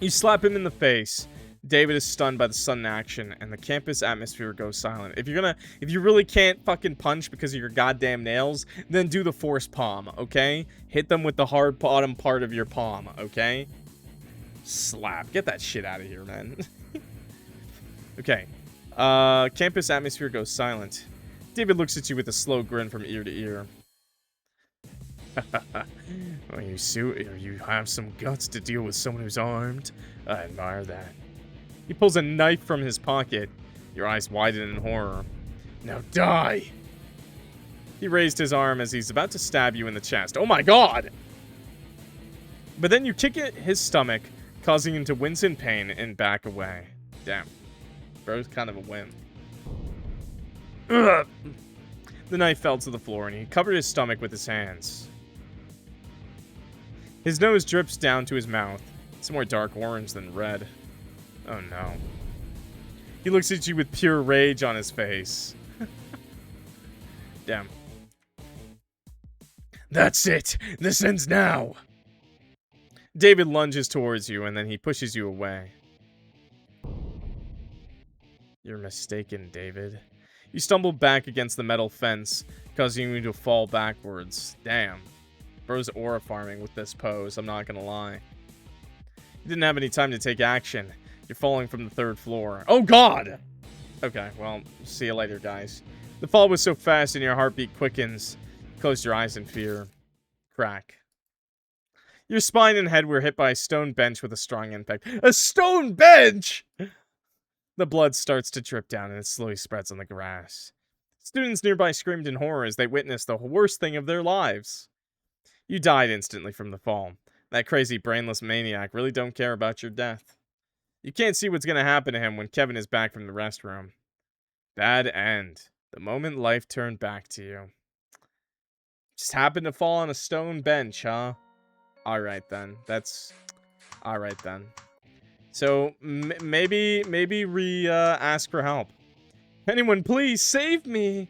You slap him in the face. David is stunned by the sudden action, and the campus atmosphere goes silent. If you really can't fucking punch because of your goddamn nails, then do the force palm, okay? Hit them with the hard bottom part of your palm, okay? Slap. Get that shit out of here, man. Okay. Campus atmosphere goes silent. David looks at you with a slow grin from ear to ear. Well, you have some guts to deal with someone who's armed. I admire that. He pulls a knife from his pocket. Your eyes widen in horror. Now die! He raised his arm as he's about to stab you in the chest. Oh my god! But then you kick at his stomach, causing him to wince in pain and back away. Damn. Bro's kind of a wimp. Ugh. The knife fell to the floor and he covered his stomach with his hands. His nose drips down to his mouth. It's more dark orange than red. Oh no. He looks at you with pure rage on his face. Damn. That's it! This ends now! David lunges towards you and then he pushes you away. You're mistaken, David. You stumble back against the metal fence, causing you to fall backwards. Damn. Bro's aura farming with this pose, I'm not gonna lie. You didn't have any time to take action. You're falling from the 3rd floor. Oh god! Okay, well, see you later, guys. The fall was so fast and your heartbeat quickens. Close your eyes in fear. Crack. Your spine and head were hit by a stone bench with a strong impact. A stone bench?! The blood starts to drip down and it slowly spreads on the grass. Students nearby screamed in horror as they witnessed the worst thing of their lives. You died instantly from the fall. That crazy brainless maniac really don't care about your death. You can't see what's going to happen to him when Kevin is back from the restroom. Bad end. The moment life turned back to you. Just happened to fall on a stone bench, huh? Alright then. Alright then. So, maybe ask for help. Anyone, please, save me!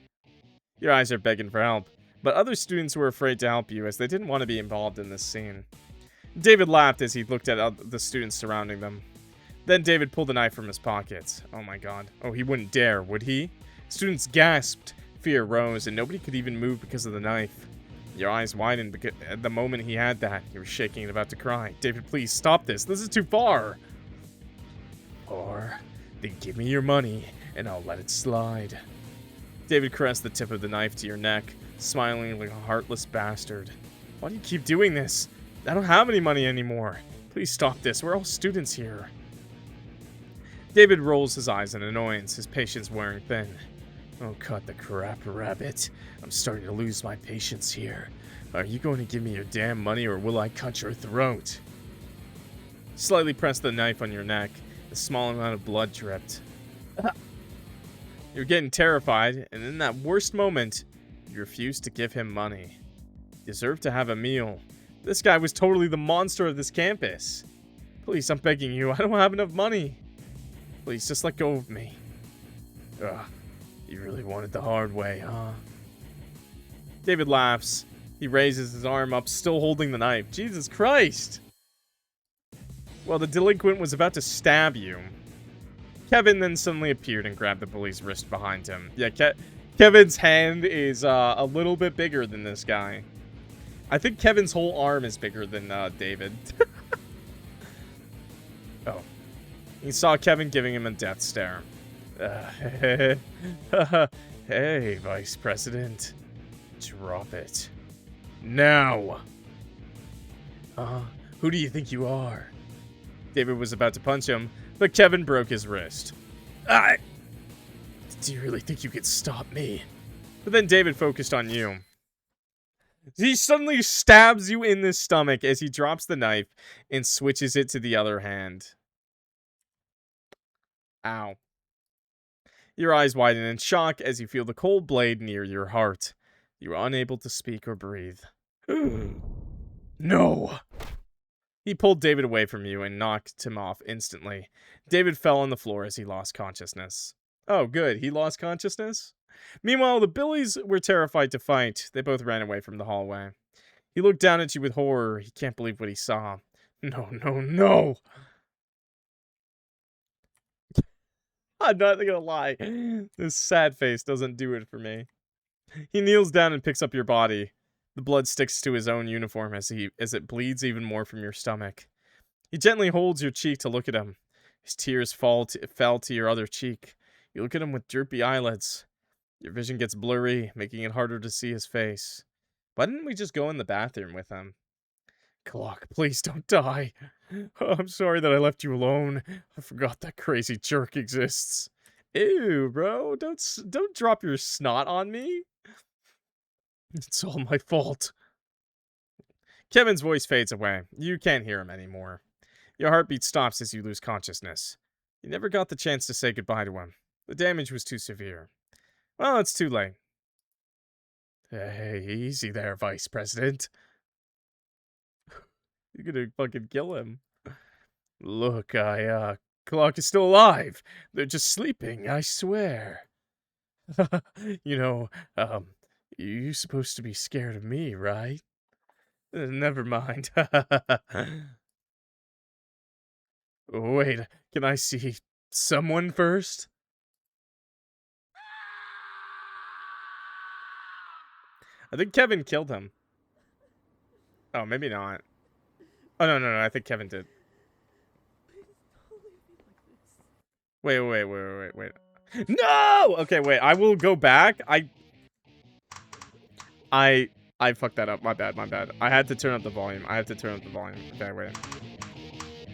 Your eyes are begging for help, but other students were afraid to help you as they didn't want to be involved in this scene. David laughed as he looked at the students surrounding them. Then David pulled a knife from his pocket. Oh my god. Oh, he wouldn't dare, would he? Students gasped. Fear rose, and nobody could even move because of the knife. Your eyes widened because at the moment he had that, he was shaking and about to cry. David, please, stop this. This is too far. Or, then give me your money, and I'll let it slide. David caressed the tip of the knife to your neck, smiling like a heartless bastard. Why do you keep doing this? I don't have any money anymore. Please stop this. We're all students here. David rolls his eyes in annoyance, his patience wearing thin. Oh, cut the crap, rabbit. I'm starting to lose my patience here. Are you going to give me your damn money, or will I cut your throat? Slightly press the knife on your neck. A small amount of blood dripped. You're getting terrified, and in that worst moment, you refuse to give him money. You deserve to have a meal. This guy was totally the monster of this campus. Please, I'm begging you, I don't have enough money. Please, just let go of me. Ugh, you really wanted the hard way, huh? David laughs. He raises his arm up, still holding the knife. Jesus Christ! While the delinquent was about to stab you, Kevin then suddenly appeared and grabbed the bully's wrist behind him. Yeah, Kevin's hand is a little bit bigger than this guy. I think Kevin's whole arm is bigger than David. Oh. He saw Kevin giving him a death stare. Hey, Vice President. Drop it. Now! Who do you think you are? David was about to punch him, but Kevin broke his wrist. Do you really think you could stop me? But then David focused on you. He suddenly stabs you in the stomach as he drops the knife and switches it to the other hand. Ow. Your eyes widen in shock as you feel the cold blade near your heart. You were unable to speak or breathe. No! He pulled David away from you and knocked him off instantly. David fell on the floor as he lost consciousness. Oh, good. He lost consciousness? Meanwhile, the Billies were terrified to fight. They both ran away from the hallway. He looked down at you with horror. He can't believe what he saw. No, no, no! I'm not gonna lie. This sad face doesn't do it for me. He kneels down and picks up your body. The blood sticks to his own uniform as it bleeds even more from your stomach. He gently holds your cheek to look at him. His tears fell to your other cheek. You look at him with droopy eyelids. Your vision gets blurry, making it harder to see his face. Why didn't we just go in the bathroom with him? Clock, please don't die. Oh, I'm sorry that I left you alone. I forgot that crazy jerk exists. Ew, bro, don't drop your snot on me. It's all my fault. Kevin's voice fades away. You can't hear him anymore. Your heartbeat stops as you lose consciousness. You never got the chance to say goodbye to him. The damage was too severe. Well, it's too late. Hey, easy there, Vice President. You're gonna fucking kill him. Look, Clock is still alive. They're just sleeping, I swear. You know, you're supposed to be scared of me, right? Never mind. Wait, can I see someone first? I think Kevin killed him. Oh, maybe not. Oh, no, I think Kevin did. Wait. No! Okay, wait, I will go back. I fucked that up. My bad. I had to turn up the volume. Okay, wait.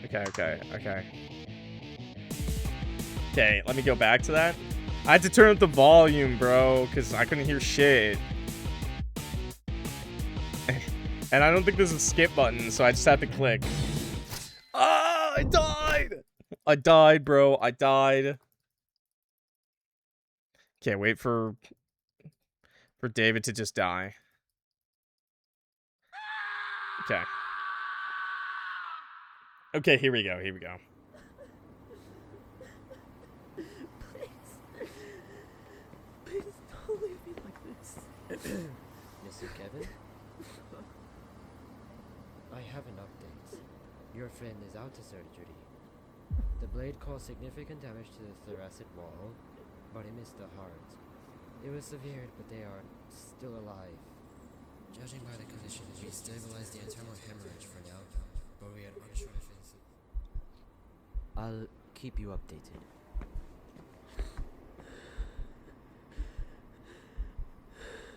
Okay. Okay, let me go back to that. I had to turn up the volume, bro, because I couldn't hear shit. And I don't think there's a skip button, so I just have to click. Ah, I died! I died, bro. I died. Okay, wait for David to just die. Okay. Okay, here we go.
Please don't leave me like this.
Mr. Kevin? I have an update. Your friend is out of surgery. The blade caused significant damage to the thoracic wall, but it missed the heart. It was severe, but they are still alive. Judging by the condition, we stabilized the internal hemorrhage for now, but we are unsure if it's... I'll keep you updated.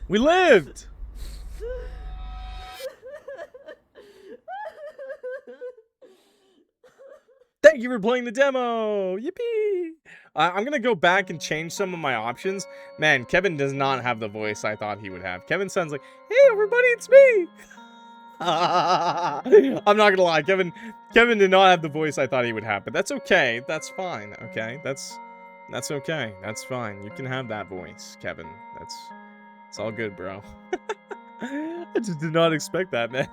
We lived! Thank you for playing the demo! Yippee! I'm gonna go back and change some of my options. Man, Kevin does not have the voice I thought he would have. Kevin sounds like, hey everybody, it's me! I'm not gonna lie, Kevin did not have the voice I thought he would have, but that's okay. That's fine, okay? That's okay. That's fine. You can have that voice, Kevin. It's all good, bro. I just did not expect that, man.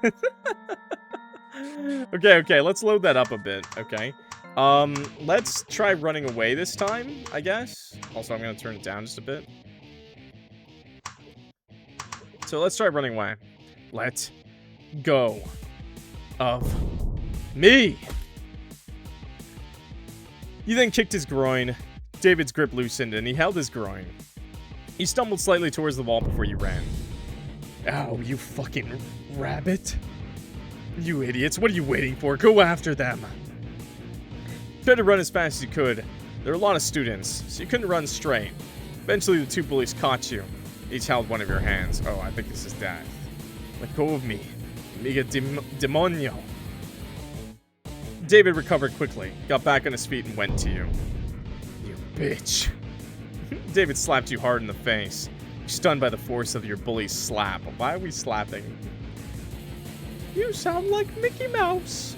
Okay, let's load that up a bit, okay? Let's try running away this time, I guess. Also, I'm gonna turn it down just a bit. So let's try running away. Let go of me. You then kicked his groin. David's grip loosened and he held his groin. He stumbled slightly towards the wall before you ran. Ow, you fucking rabbit. You idiots, what are you waiting for? Go after them. Tried to run as fast as you could. There were a lot of students, so you couldn't run straight. Eventually, the two bullies caught you. Each held one of your hands. Oh, I think this is death. Let go of me. Mega demonio. David recovered quickly, got back on his feet, and went to you. You bitch. David slapped you hard in the face. You're stunned by the force of your bully's slap. Why are we slapping? You sound like Mickey Mouse.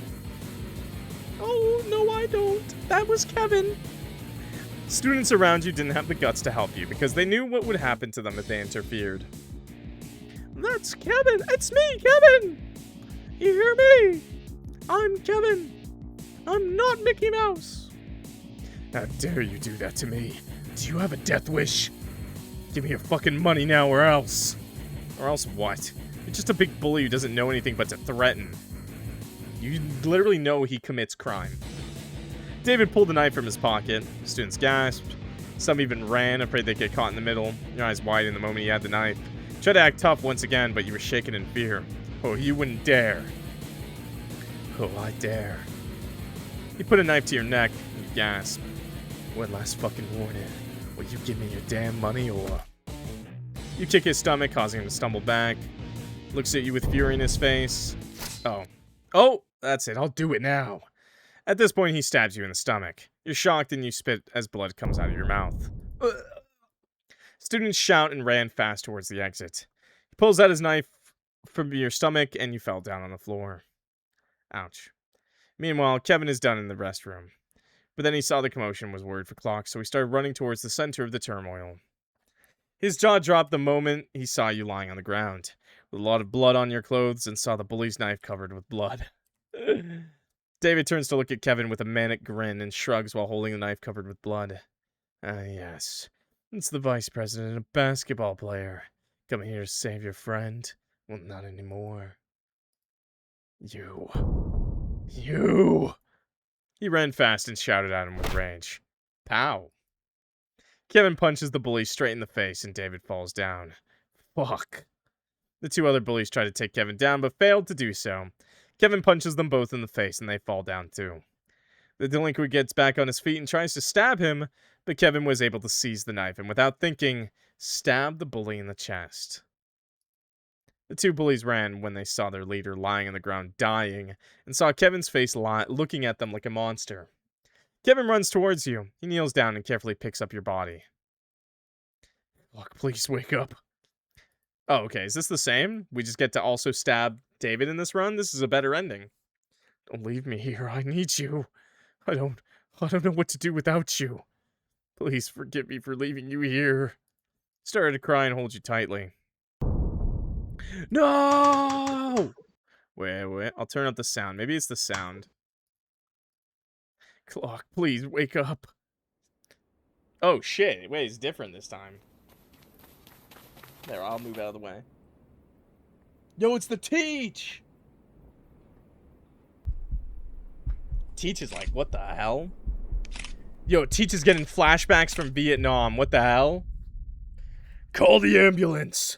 Oh, no, I don't. That was Kevin. Students around you didn't have the guts to help you because they knew what would happen to them if they interfered. That's Kevin! It's me, Kevin! You hear me? I'm Kevin! I'm not Mickey Mouse! How dare you do that to me? Do you have a death wish? Give me your fucking money now or else. Or else what? You're just a big bully who doesn't know anything but to threaten. You literally know he commits crime. David pulled the knife from his pocket. Students gasped. Some even ran, afraid they'd get caught in the middle. Your eyes widen the moment he had the knife. Tried to act tough once again, but you were shaken in fear. Oh, you wouldn't dare. Oh, I dare. He put a knife to your neck. You gasped. One last fucking warning. Will you give me your damn money or... You kick his stomach, causing him to stumble back. Looks at you with fury in his face. Oh. Oh, that's it. I'll do it now. At this point, he stabs you in the stomach. You're shocked and you spit as blood comes out of your mouth. Ugh. Students shout and ran fast towards the exit. He pulls out his knife from your stomach and you fell down on the floor. Ouch. Meanwhile, Kevin is done in the restroom. But then he saw the commotion was worried for Clock, so he started running towards the center of the turmoil. His jaw dropped the moment he saw you lying on the ground, with a lot of blood on your clothes, and saw the bully's knife covered with blood. David turns to look at Kevin with a manic grin and shrugs while holding the knife covered with blood. Ah, yes. It's the vice president, a basketball player. Come here to save your friend. Well, not anymore. You. He ran fast and shouted at him with rage. Pow. Kevin punches the bully straight in the face and David falls down. Fuck. The two other bullies try to take Kevin down but failed to do so. Kevin punches them both in the face and they fall down too. The delinquent gets back on his feet and tries to stab him, but Kevin was able to seize the knife and without thinking, stab the bully in the chest. The two bullies ran when they saw their leader lying on the ground dying and saw Kevin's face looking at them like a monster. Kevin runs towards you. He kneels down and carefully picks up your body. Look, please wake up. Oh, okay. Is this the same? We just get to also stab David in this run? This is a better ending. Don't leave me here. I need you. I don't know what to do without you. Please forgive me for leaving you here. Started to cry and hold you tightly. No! Wait. I'll turn up the sound. Maybe it's the sound. Clock, please wake up. Oh, shit. Wait, it's different this time. There, I'll move out of the way. Yo, it's the Teach! Teach is like, what the hell? Yo, Teach is getting flashbacks from Vietnam. What the hell? Call the ambulance!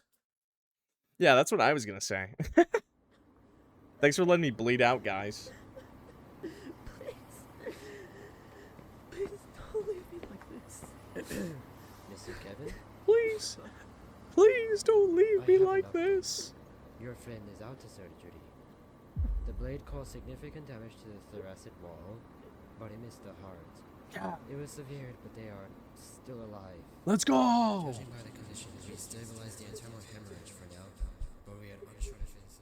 Yeah, that's what I was gonna say. Thanks for letting me bleed out, guys.
Please don't leave me like this.
Mr. Kevin?
Please don't leave me like this.
Your friend is out to surgery. The blade caused significant damage to the thoracic wall, but he missed the heart.
Yeah.
It was severe, but they are still alive.
Let's go!
Judging by the conditions, we stabilized the internal hemorrhage for now, but we had unsure defenses.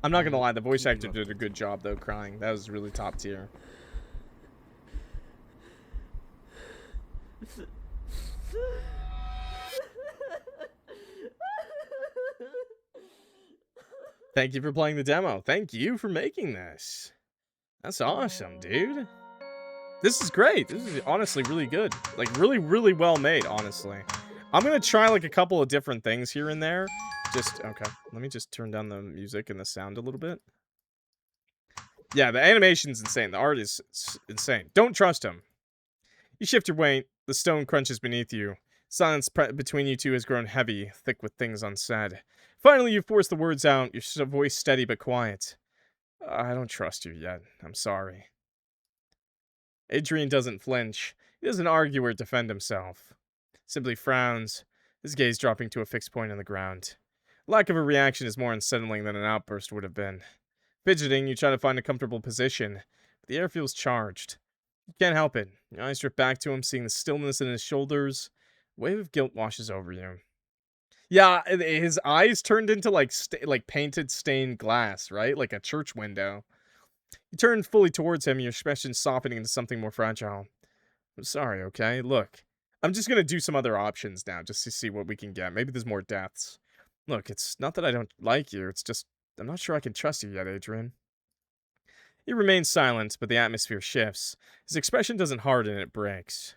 I'm not gonna lie, the voice actor did a good job though, crying. That was really top tier. Thank you for playing the demo. Thank you for making this. That's awesome, dude. This is great. This is honestly really good. Like, really, really well made, honestly. I'm gonna try, like, a couple of different things here and there. Okay. Let me just turn down the music and the sound a little bit. Yeah, the animation's insane. The art is insane. Don't trust him. You shift your weight. The stone crunches beneath you. Silence between you two has grown heavy, thick with things unsaid. Finally, you force the words out, your voice steady but quiet. I don't trust you yet. I'm sorry. Adrian doesn't flinch. He doesn't argue or defend himself. Simply frowns, his gaze dropping to a fixed point on the ground. Lack of a reaction is more unsettling than an outburst would have been. Fidgeting, you try to find a comfortable position, but the air feels charged. You can't help it. Your eyes drift back to him, seeing the stillness in his shoulders. A wave of guilt washes over you. Yeah, his eyes turned into like painted stained glass, right? Like a church window. You turn fully towards him, your expression softening into something more fragile. I'm sorry, okay? Look, I'm just gonna do some other options now, just to see what we can get. Maybe there's more deaths. Look, it's not that I don't like you, it's just I'm not sure I can trust you yet, Adrian. He remains silent, but the atmosphere shifts. His expression doesn't harden, it breaks.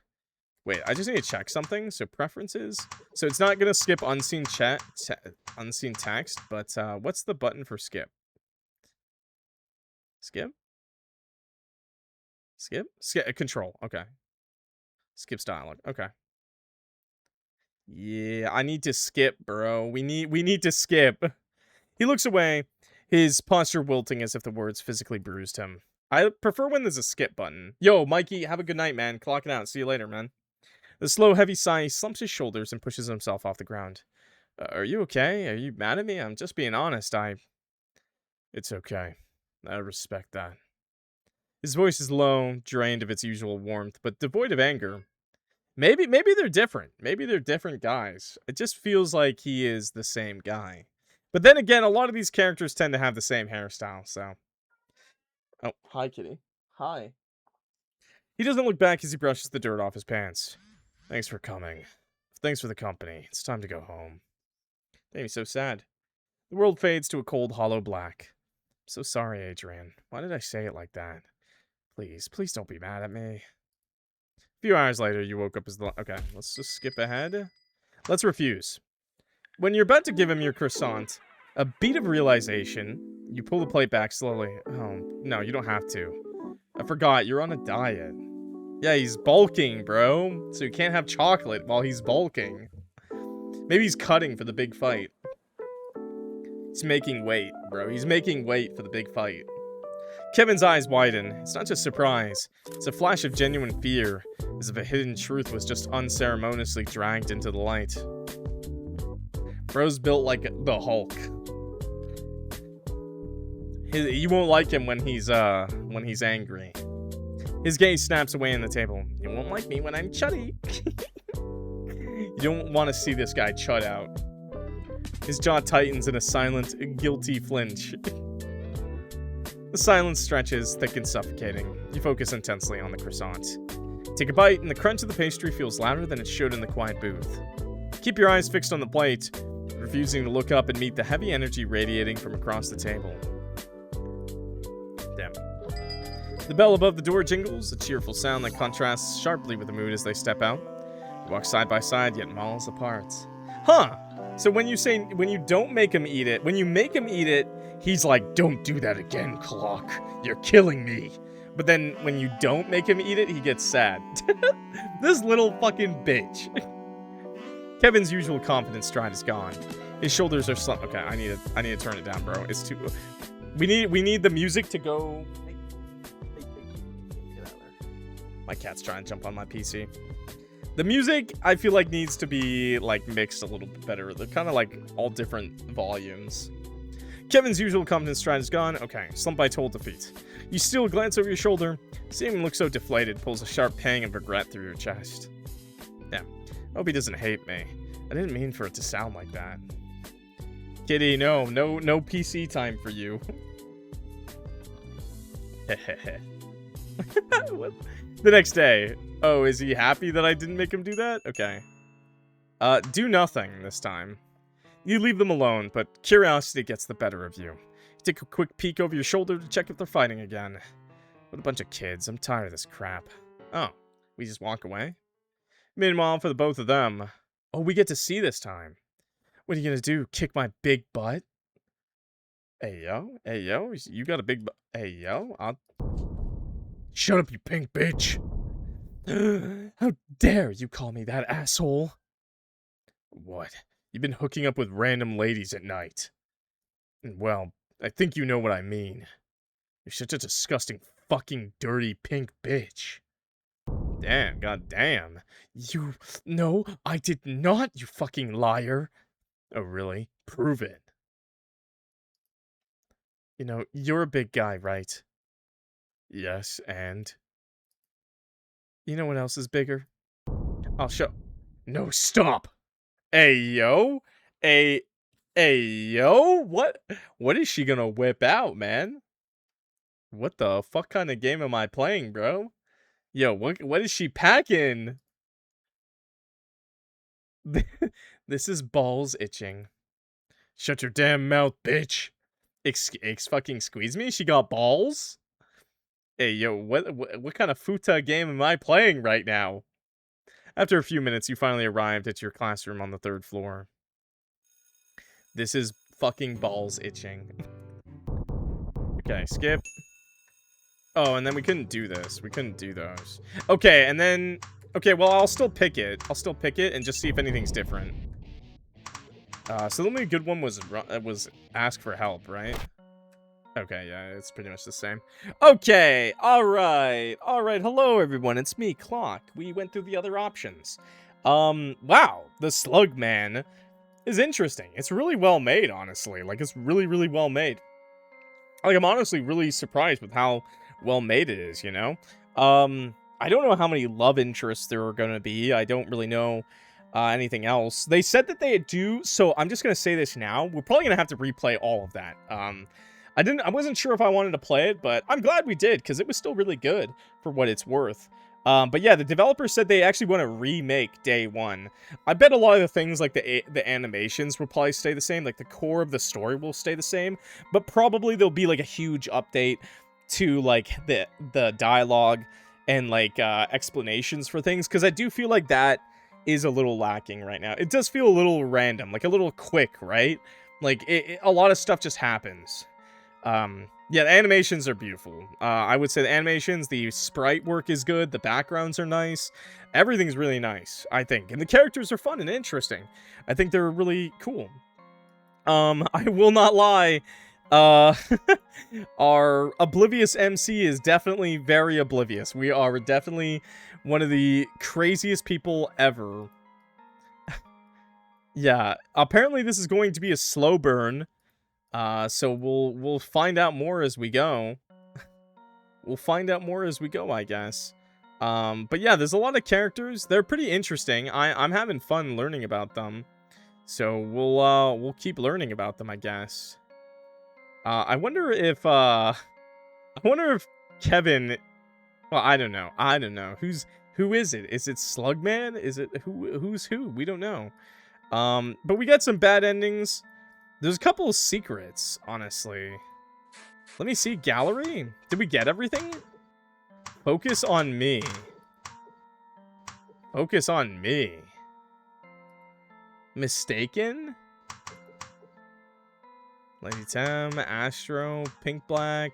Wait, I just need to check something. So preferences. So it's not gonna skip unseen unseen text, but what's the button for skip? Skip? Skip? Skip control. Okay. Skips dialogue. Okay. Yeah, I need to skip, bro. We need to skip. He looks away, his posture wilting as if the words physically bruised him. I prefer when there's a skip button. Yo, Mikey, have a good night, man. Clocking out. See you later, man. The slow, heavy sigh, he slumps his shoulders and pushes himself off the ground. Are you okay? Are you mad at me? I'm just being honest. It's okay. I respect that. His voice is low, drained of its usual warmth, but devoid of anger. Maybe they're different. Maybe they're different guys. It just feels like he is the same guy. But then again, a lot of these characters tend to have the same hairstyle, so. Oh, hi, kitty. Hi. He doesn't look back as he brushes the dirt off his pants. Thanks for coming. Thanks for the company. It's time to go home. Made me so sad. The world fades to a cold, hollow black. I'm so sorry, Adrian. Why did I say it like that? Please don't be mad at me. A few hours later, you woke up as the... Okay, let's just skip ahead. Let's refuse. When you're about to give him your croissant, a beat of realization, you pull the plate back slowly. Oh, no, you don't have to. I forgot, you're on a diet. Yeah, he's bulking, bro. So you can't have chocolate while he's bulking. Maybe he's cutting for the big fight. He's making weight, bro. He's making weight for the big fight. Kevin's eyes widen. It's not just surprise. It's a flash of genuine fear, as if a hidden truth was just unceremoniously dragged into the light. Bro's built like the Hulk. You won't like him when he's angry. His gaze snaps away on the table. You won't like me when I'm chuddy. You don't want to see this guy chud out. His jaw tightens in a silent, guilty flinch. The silence stretches, thick and suffocating. You focus intensely on the croissant. Take a bite, and the crunch of the pastry feels louder than it should in the quiet booth. Keep your eyes fixed on the plate, refusing to look up and meet the heavy energy radiating from across the table. Damn. The bell above the door jingles, a cheerful sound that contrasts sharply with the mood as they step out. You walk side by side, yet miles apart. Huh! So when you don't make him eat it, when you make him eat it, he's like, don't do that again, Clock. You're killing me. But then when you don't make him eat it, he gets sad. This little fucking bitch. Kevin's usual confident stride is gone. His shoulders are slumped. Okay, I need to turn it down, bro. It's too... We need the music to go... Get out of there. My cat's trying to jump on my PC. The music, I feel like, needs to be, like, mixed a little bit better. They're kind of, like, all different volumes. Kevin's usual confident stride is gone. Okay, slumped by total defeat. You steal a glance over your shoulder. Seeing him look so deflated pulls a sharp pang of regret through your chest. Damn. I hope he doesn't hate me. I didn't mean for it to sound like that. Kitty, no PC time for you. What? The next day. Oh, is he happy that I didn't make him do that? Okay. Do nothing this time. You leave them alone, but curiosity gets the better of you. You take a quick peek over your shoulder to check if they're fighting again. What a bunch of kids. I'm tired of this crap. Oh, we just walk away? Meanwhile, for the both of them... Oh, we get to see this time. What are you gonna do? Kick my big butt? Hey, yo. Hey, yo. You got a big butt. Hey, yo. Shut up, you pink bitch. How dare you call me that, asshole? What? You've been hooking up with random ladies at night. Well, I think you know what I mean. You're such a disgusting, fucking, dirty, pink bitch. Damn, goddamn. You... No, I did not, you fucking liar. Oh, really? Prove it. You know, you're a big guy, right? Yes, and? You know what else is bigger? I'll show... No, stop! Hey, yo? Hey, yo? What is she gonna whip out, man? What the fuck kind of game am I playing, bro? Yo, what is she packing? This is balls itching. Shut your damn mouth, bitch. Fucking squeeze me? She got balls? Hey, yo, what kind of futa game am I playing right now? After a few minutes, you finally arrived at your classroom on the 3rd floor. This is fucking balls itching. Okay, skip. Oh, and then we couldn't do this. We couldn't do those. Okay, and then... Okay, well, I'll still pick it. I'll still pick it and just see if anything's different. So the only good one was ask for help, right? Okay, yeah, it's pretty much the same. Okay, alright. Alright, hello everyone, it's me, Clock. We went through the other options. Wow, the Slugman is interesting. It's really well made, honestly. Like, it's really, really well made. Like, I'm honestly really surprised with how well made it is, you know? I don't know how many love interests there are gonna be. I don't really know anything else. They said that they do, so I'm just gonna say this now. We're probably gonna have to replay all of that. I wasn't sure if I wanted to play it, but I'm glad we did, because it was still really good for what it's worth. But yeah, the developers said they actually want to remake Day 1. I bet a lot of the things, like the animations will probably stay the same, like the core of the story will stay the same, but probably there'll be like a huge update to like the dialogue and like explanations for things, because I do feel like that is a little lacking right now. It does feel a little random, like a little quick, right? Like a lot of stuff just happens. Yeah, the animations are beautiful. I would say the animations, the sprite work is good, the backgrounds are nice, everything's really nice, I think. And the characters are fun and interesting. I think they're really cool. I will not lie, our oblivious MC is definitely very oblivious. We are definitely one of the craziest people ever. Yeah, apparently this is going to be a slow burn. So we'll find out more as we go. We'll find out more as we go, I guess. But yeah, there's a lot of characters. They're pretty interesting. I'm having fun learning about them. So we'll keep learning about them, I guess. I wonder if Kevin, well, I don't know. Who is it? Is it Slugman? Is it who's who? We don't know. But we got some bad endings. There's a couple of secrets, honestly. Let me see. Gallery? Did we get everything? Focus on me. Focus on me. Mistaken? Lady Tem, Astro, Pink Black.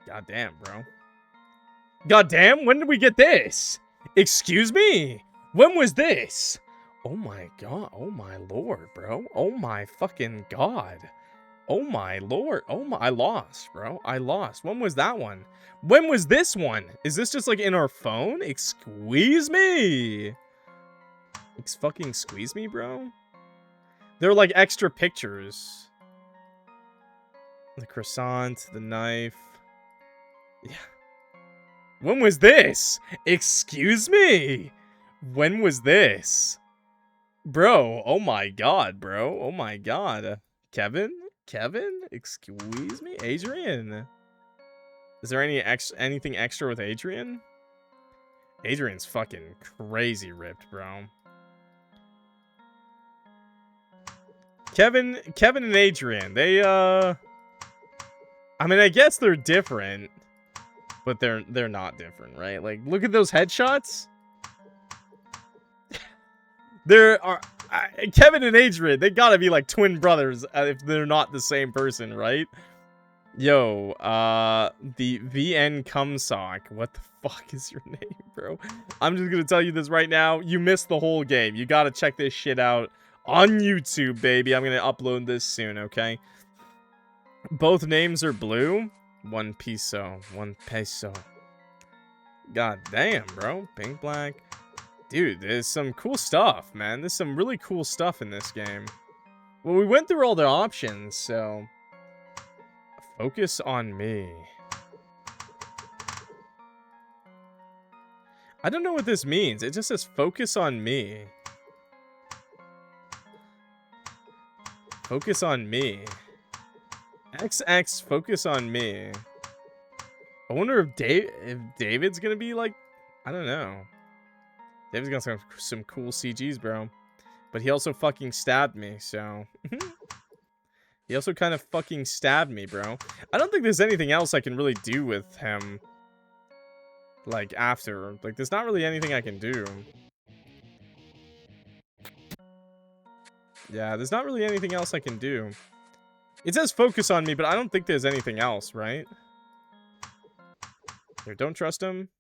Goddamn, bro. Goddamn, when did we get this? Excuse me? When was this? Oh my god, oh my lord, bro. Oh my fucking god. Oh my lord. Oh my, I lost, bro. I lost. When was that one? When was this one? Is this just like in our phone? Squeeze me. Fucking squeeze me, bro. They're like extra pictures. The croissant, the knife. Yeah. When was this? Excuse me. When was this? Bro, oh my god, bro. Oh my god. Kevin? Kevin? Excuse me? Adrian? Is there anything extra with Adrian? Adrian's fucking crazy ripped, bro. Kevin and Adrian, they, I mean, I guess they're different, but they're not different, right? Like, look at those headshots. There are Kevin and Adrian. They gotta be like twin brothers if they're not the same person, right? Yo, the VN Cumsock. What the fuck is your name, bro? I'm just gonna tell you this right now. You missed the whole game. You gotta check this shit out on YouTube, baby. I'm gonna upload this soon, okay? Both names are blue. 1 peso. 1 peso. God damn, bro. Pink Black. Dude, there's some cool stuff, man. There's some really cool stuff in this game. Well, we went through all the options, so... Focus on me. I don't know what this means. It just says focus on me. Focus on me. XX, focus on me. I wonder if David's gonna be like... I don't know. David's got some cool CGs, bro. But he also fucking stabbed me, so... He also kind of fucking stabbed me, bro. I don't think there's anything else I can really do with him. Like, after. Like, there's not really anything I can do. Yeah, there's not really anything else I can do. It says focus on me, but I don't think there's anything else, right? Here, don't trust him.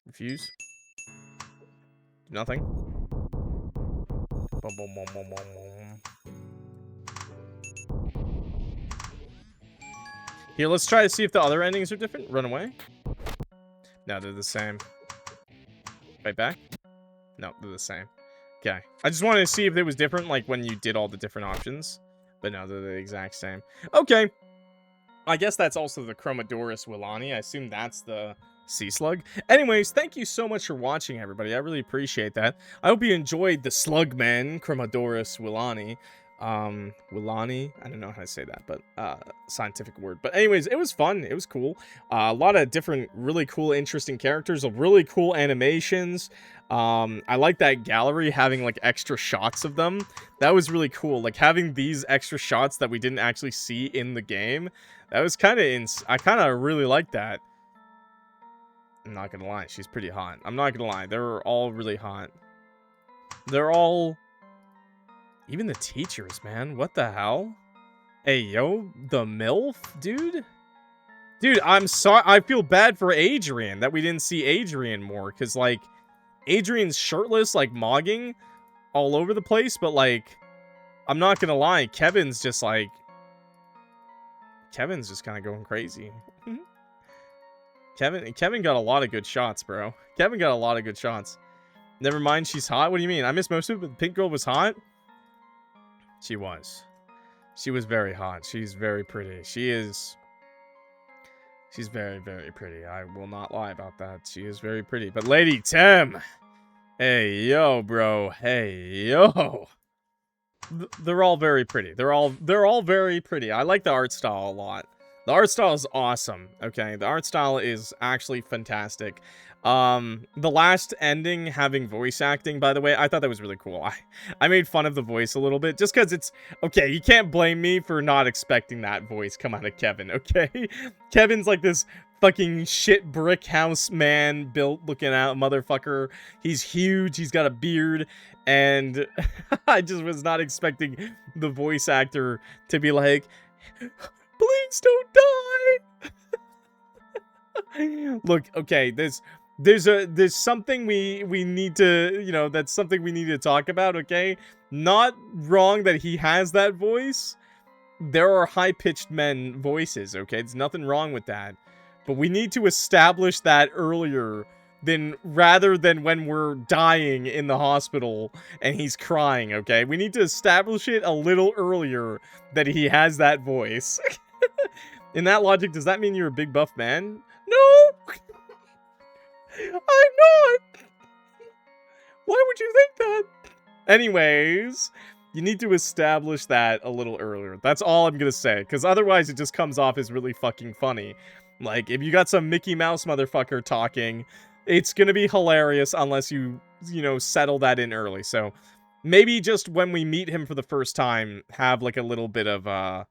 Refuse. Nothing. Boom, boom, boom, boom, boom, boom. Here, let's try to see if the other endings are different. Run away. No, they're the same. Fight back. No, they're the same. Okay. I just wanted to see if it was different, like when you did all the different options. But no, they're the exact same. Okay. I guess that's also the Chromodoris Willani. I assume that's the sea slug. Anyways, thank you so much for watching, everybody. I really appreciate that. I hope you enjoyed the Slugman, Chromodoris Willani. Willani, I don't know how to say that, but scientific word. But anyways, it was fun. It was cool. A lot of different really cool, interesting characters, really cool animations. I like that gallery having like extra shots of them. That was really cool. Like having these extra shots that we didn't actually see in the game. That was kind of I kind of really like that. I'm not gonna lie, she's pretty hot. I'm not gonna lie, they're all really hot. They're all... Even the teachers, man. What the hell? Hey, yo, the MILF, dude? Dude, I'm sorry. I feel bad for Adrian that we didn't see Adrian more. Because, like, Adrian's shirtless, like, mogging all over the place. But, like, I'm not going to lie. Kevin's just, like... Kevin's just kind of going crazy. Kevin got a lot of good shots, bro. Kevin got a lot of good shots. Never mind, she's hot. What do you mean? I missed most of it, but the pink girl was hot? She was. She was very hot. She's very pretty. She's very, very pretty. I will not lie about that. She is very pretty. But Lady Tim! Hey, yo, bro. Hey, yo! They're all very pretty. They're all very pretty. I like the art style a lot. The art style is awesome. Okay, the art style is actually fantastic. The last ending having voice acting, by the way, I thought that was really cool. I made fun of the voice a little bit just because it's okay. You can't blame me for not expecting that voice come out of Kevin. Okay, Kevin's like this fucking shit brick house man built looking out motherfucker. He's huge. He's got a beard, and I just was not expecting the voice actor to be like, "Please don't die." Look, okay, there's something we need to, you know, that's something we need to talk about, okay? Not wrong that he has that voice. There are high-pitched men voices, okay? There's nothing wrong with that. But we need to establish that earlier rather than when we're dying in the hospital and he's crying, okay? We need to establish it a little earlier that he has that voice. In that logic, does that mean you're a big buff man? No! I'm not! Why would you think that? Anyways, you need to establish that a little earlier. That's all I'm gonna say, because otherwise it just comes off as really fucking funny. Like, if you got some Mickey Mouse motherfucker talking, it's gonna be hilarious unless you know, settle that in early. So, maybe just when we meet him for the first time, have like a little bit of a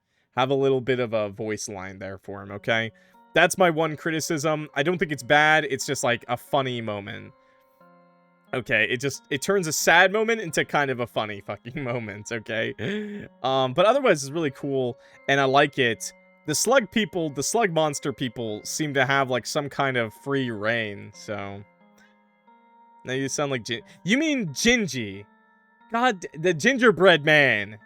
voice line there for him, okay? That's my one criticism. I don't think it's bad. It's just like a funny moment. Okay, it turns a sad moment into kind of a funny fucking moment, okay? But otherwise it's really cool, and I like it. The slug people, the slug monster people seem to have like some kind of free reign, so... Now you sound like you mean Gingy. God, the gingerbread man.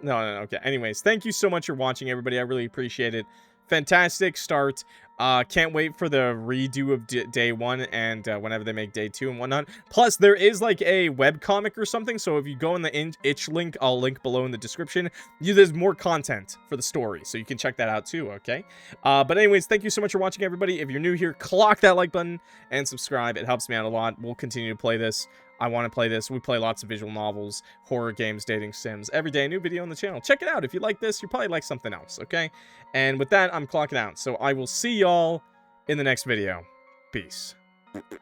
No, okay. Anyways, thank you so much for watching, everybody. I really appreciate it. Fantastic start. Can't wait for the redo of day 1 and whenever they make day 2 and whatnot. Plus, there is like a webcomic or something, so if you go in the itch link, I'll link below in the description. There's more content for the story, so you can check that out too, okay? But anyways, thank you so much for watching, everybody. If you're new here, clock that like button and subscribe. It helps me out a lot. We'll continue to play this. I want to play this. We play lots of visual novels, horror games, dating sims. Every day, a new video on the channel. Check it out. If you like this, you probably like something else, okay? And with that, I'm clocking out. So I will see y'all in the next video. Peace. Bye.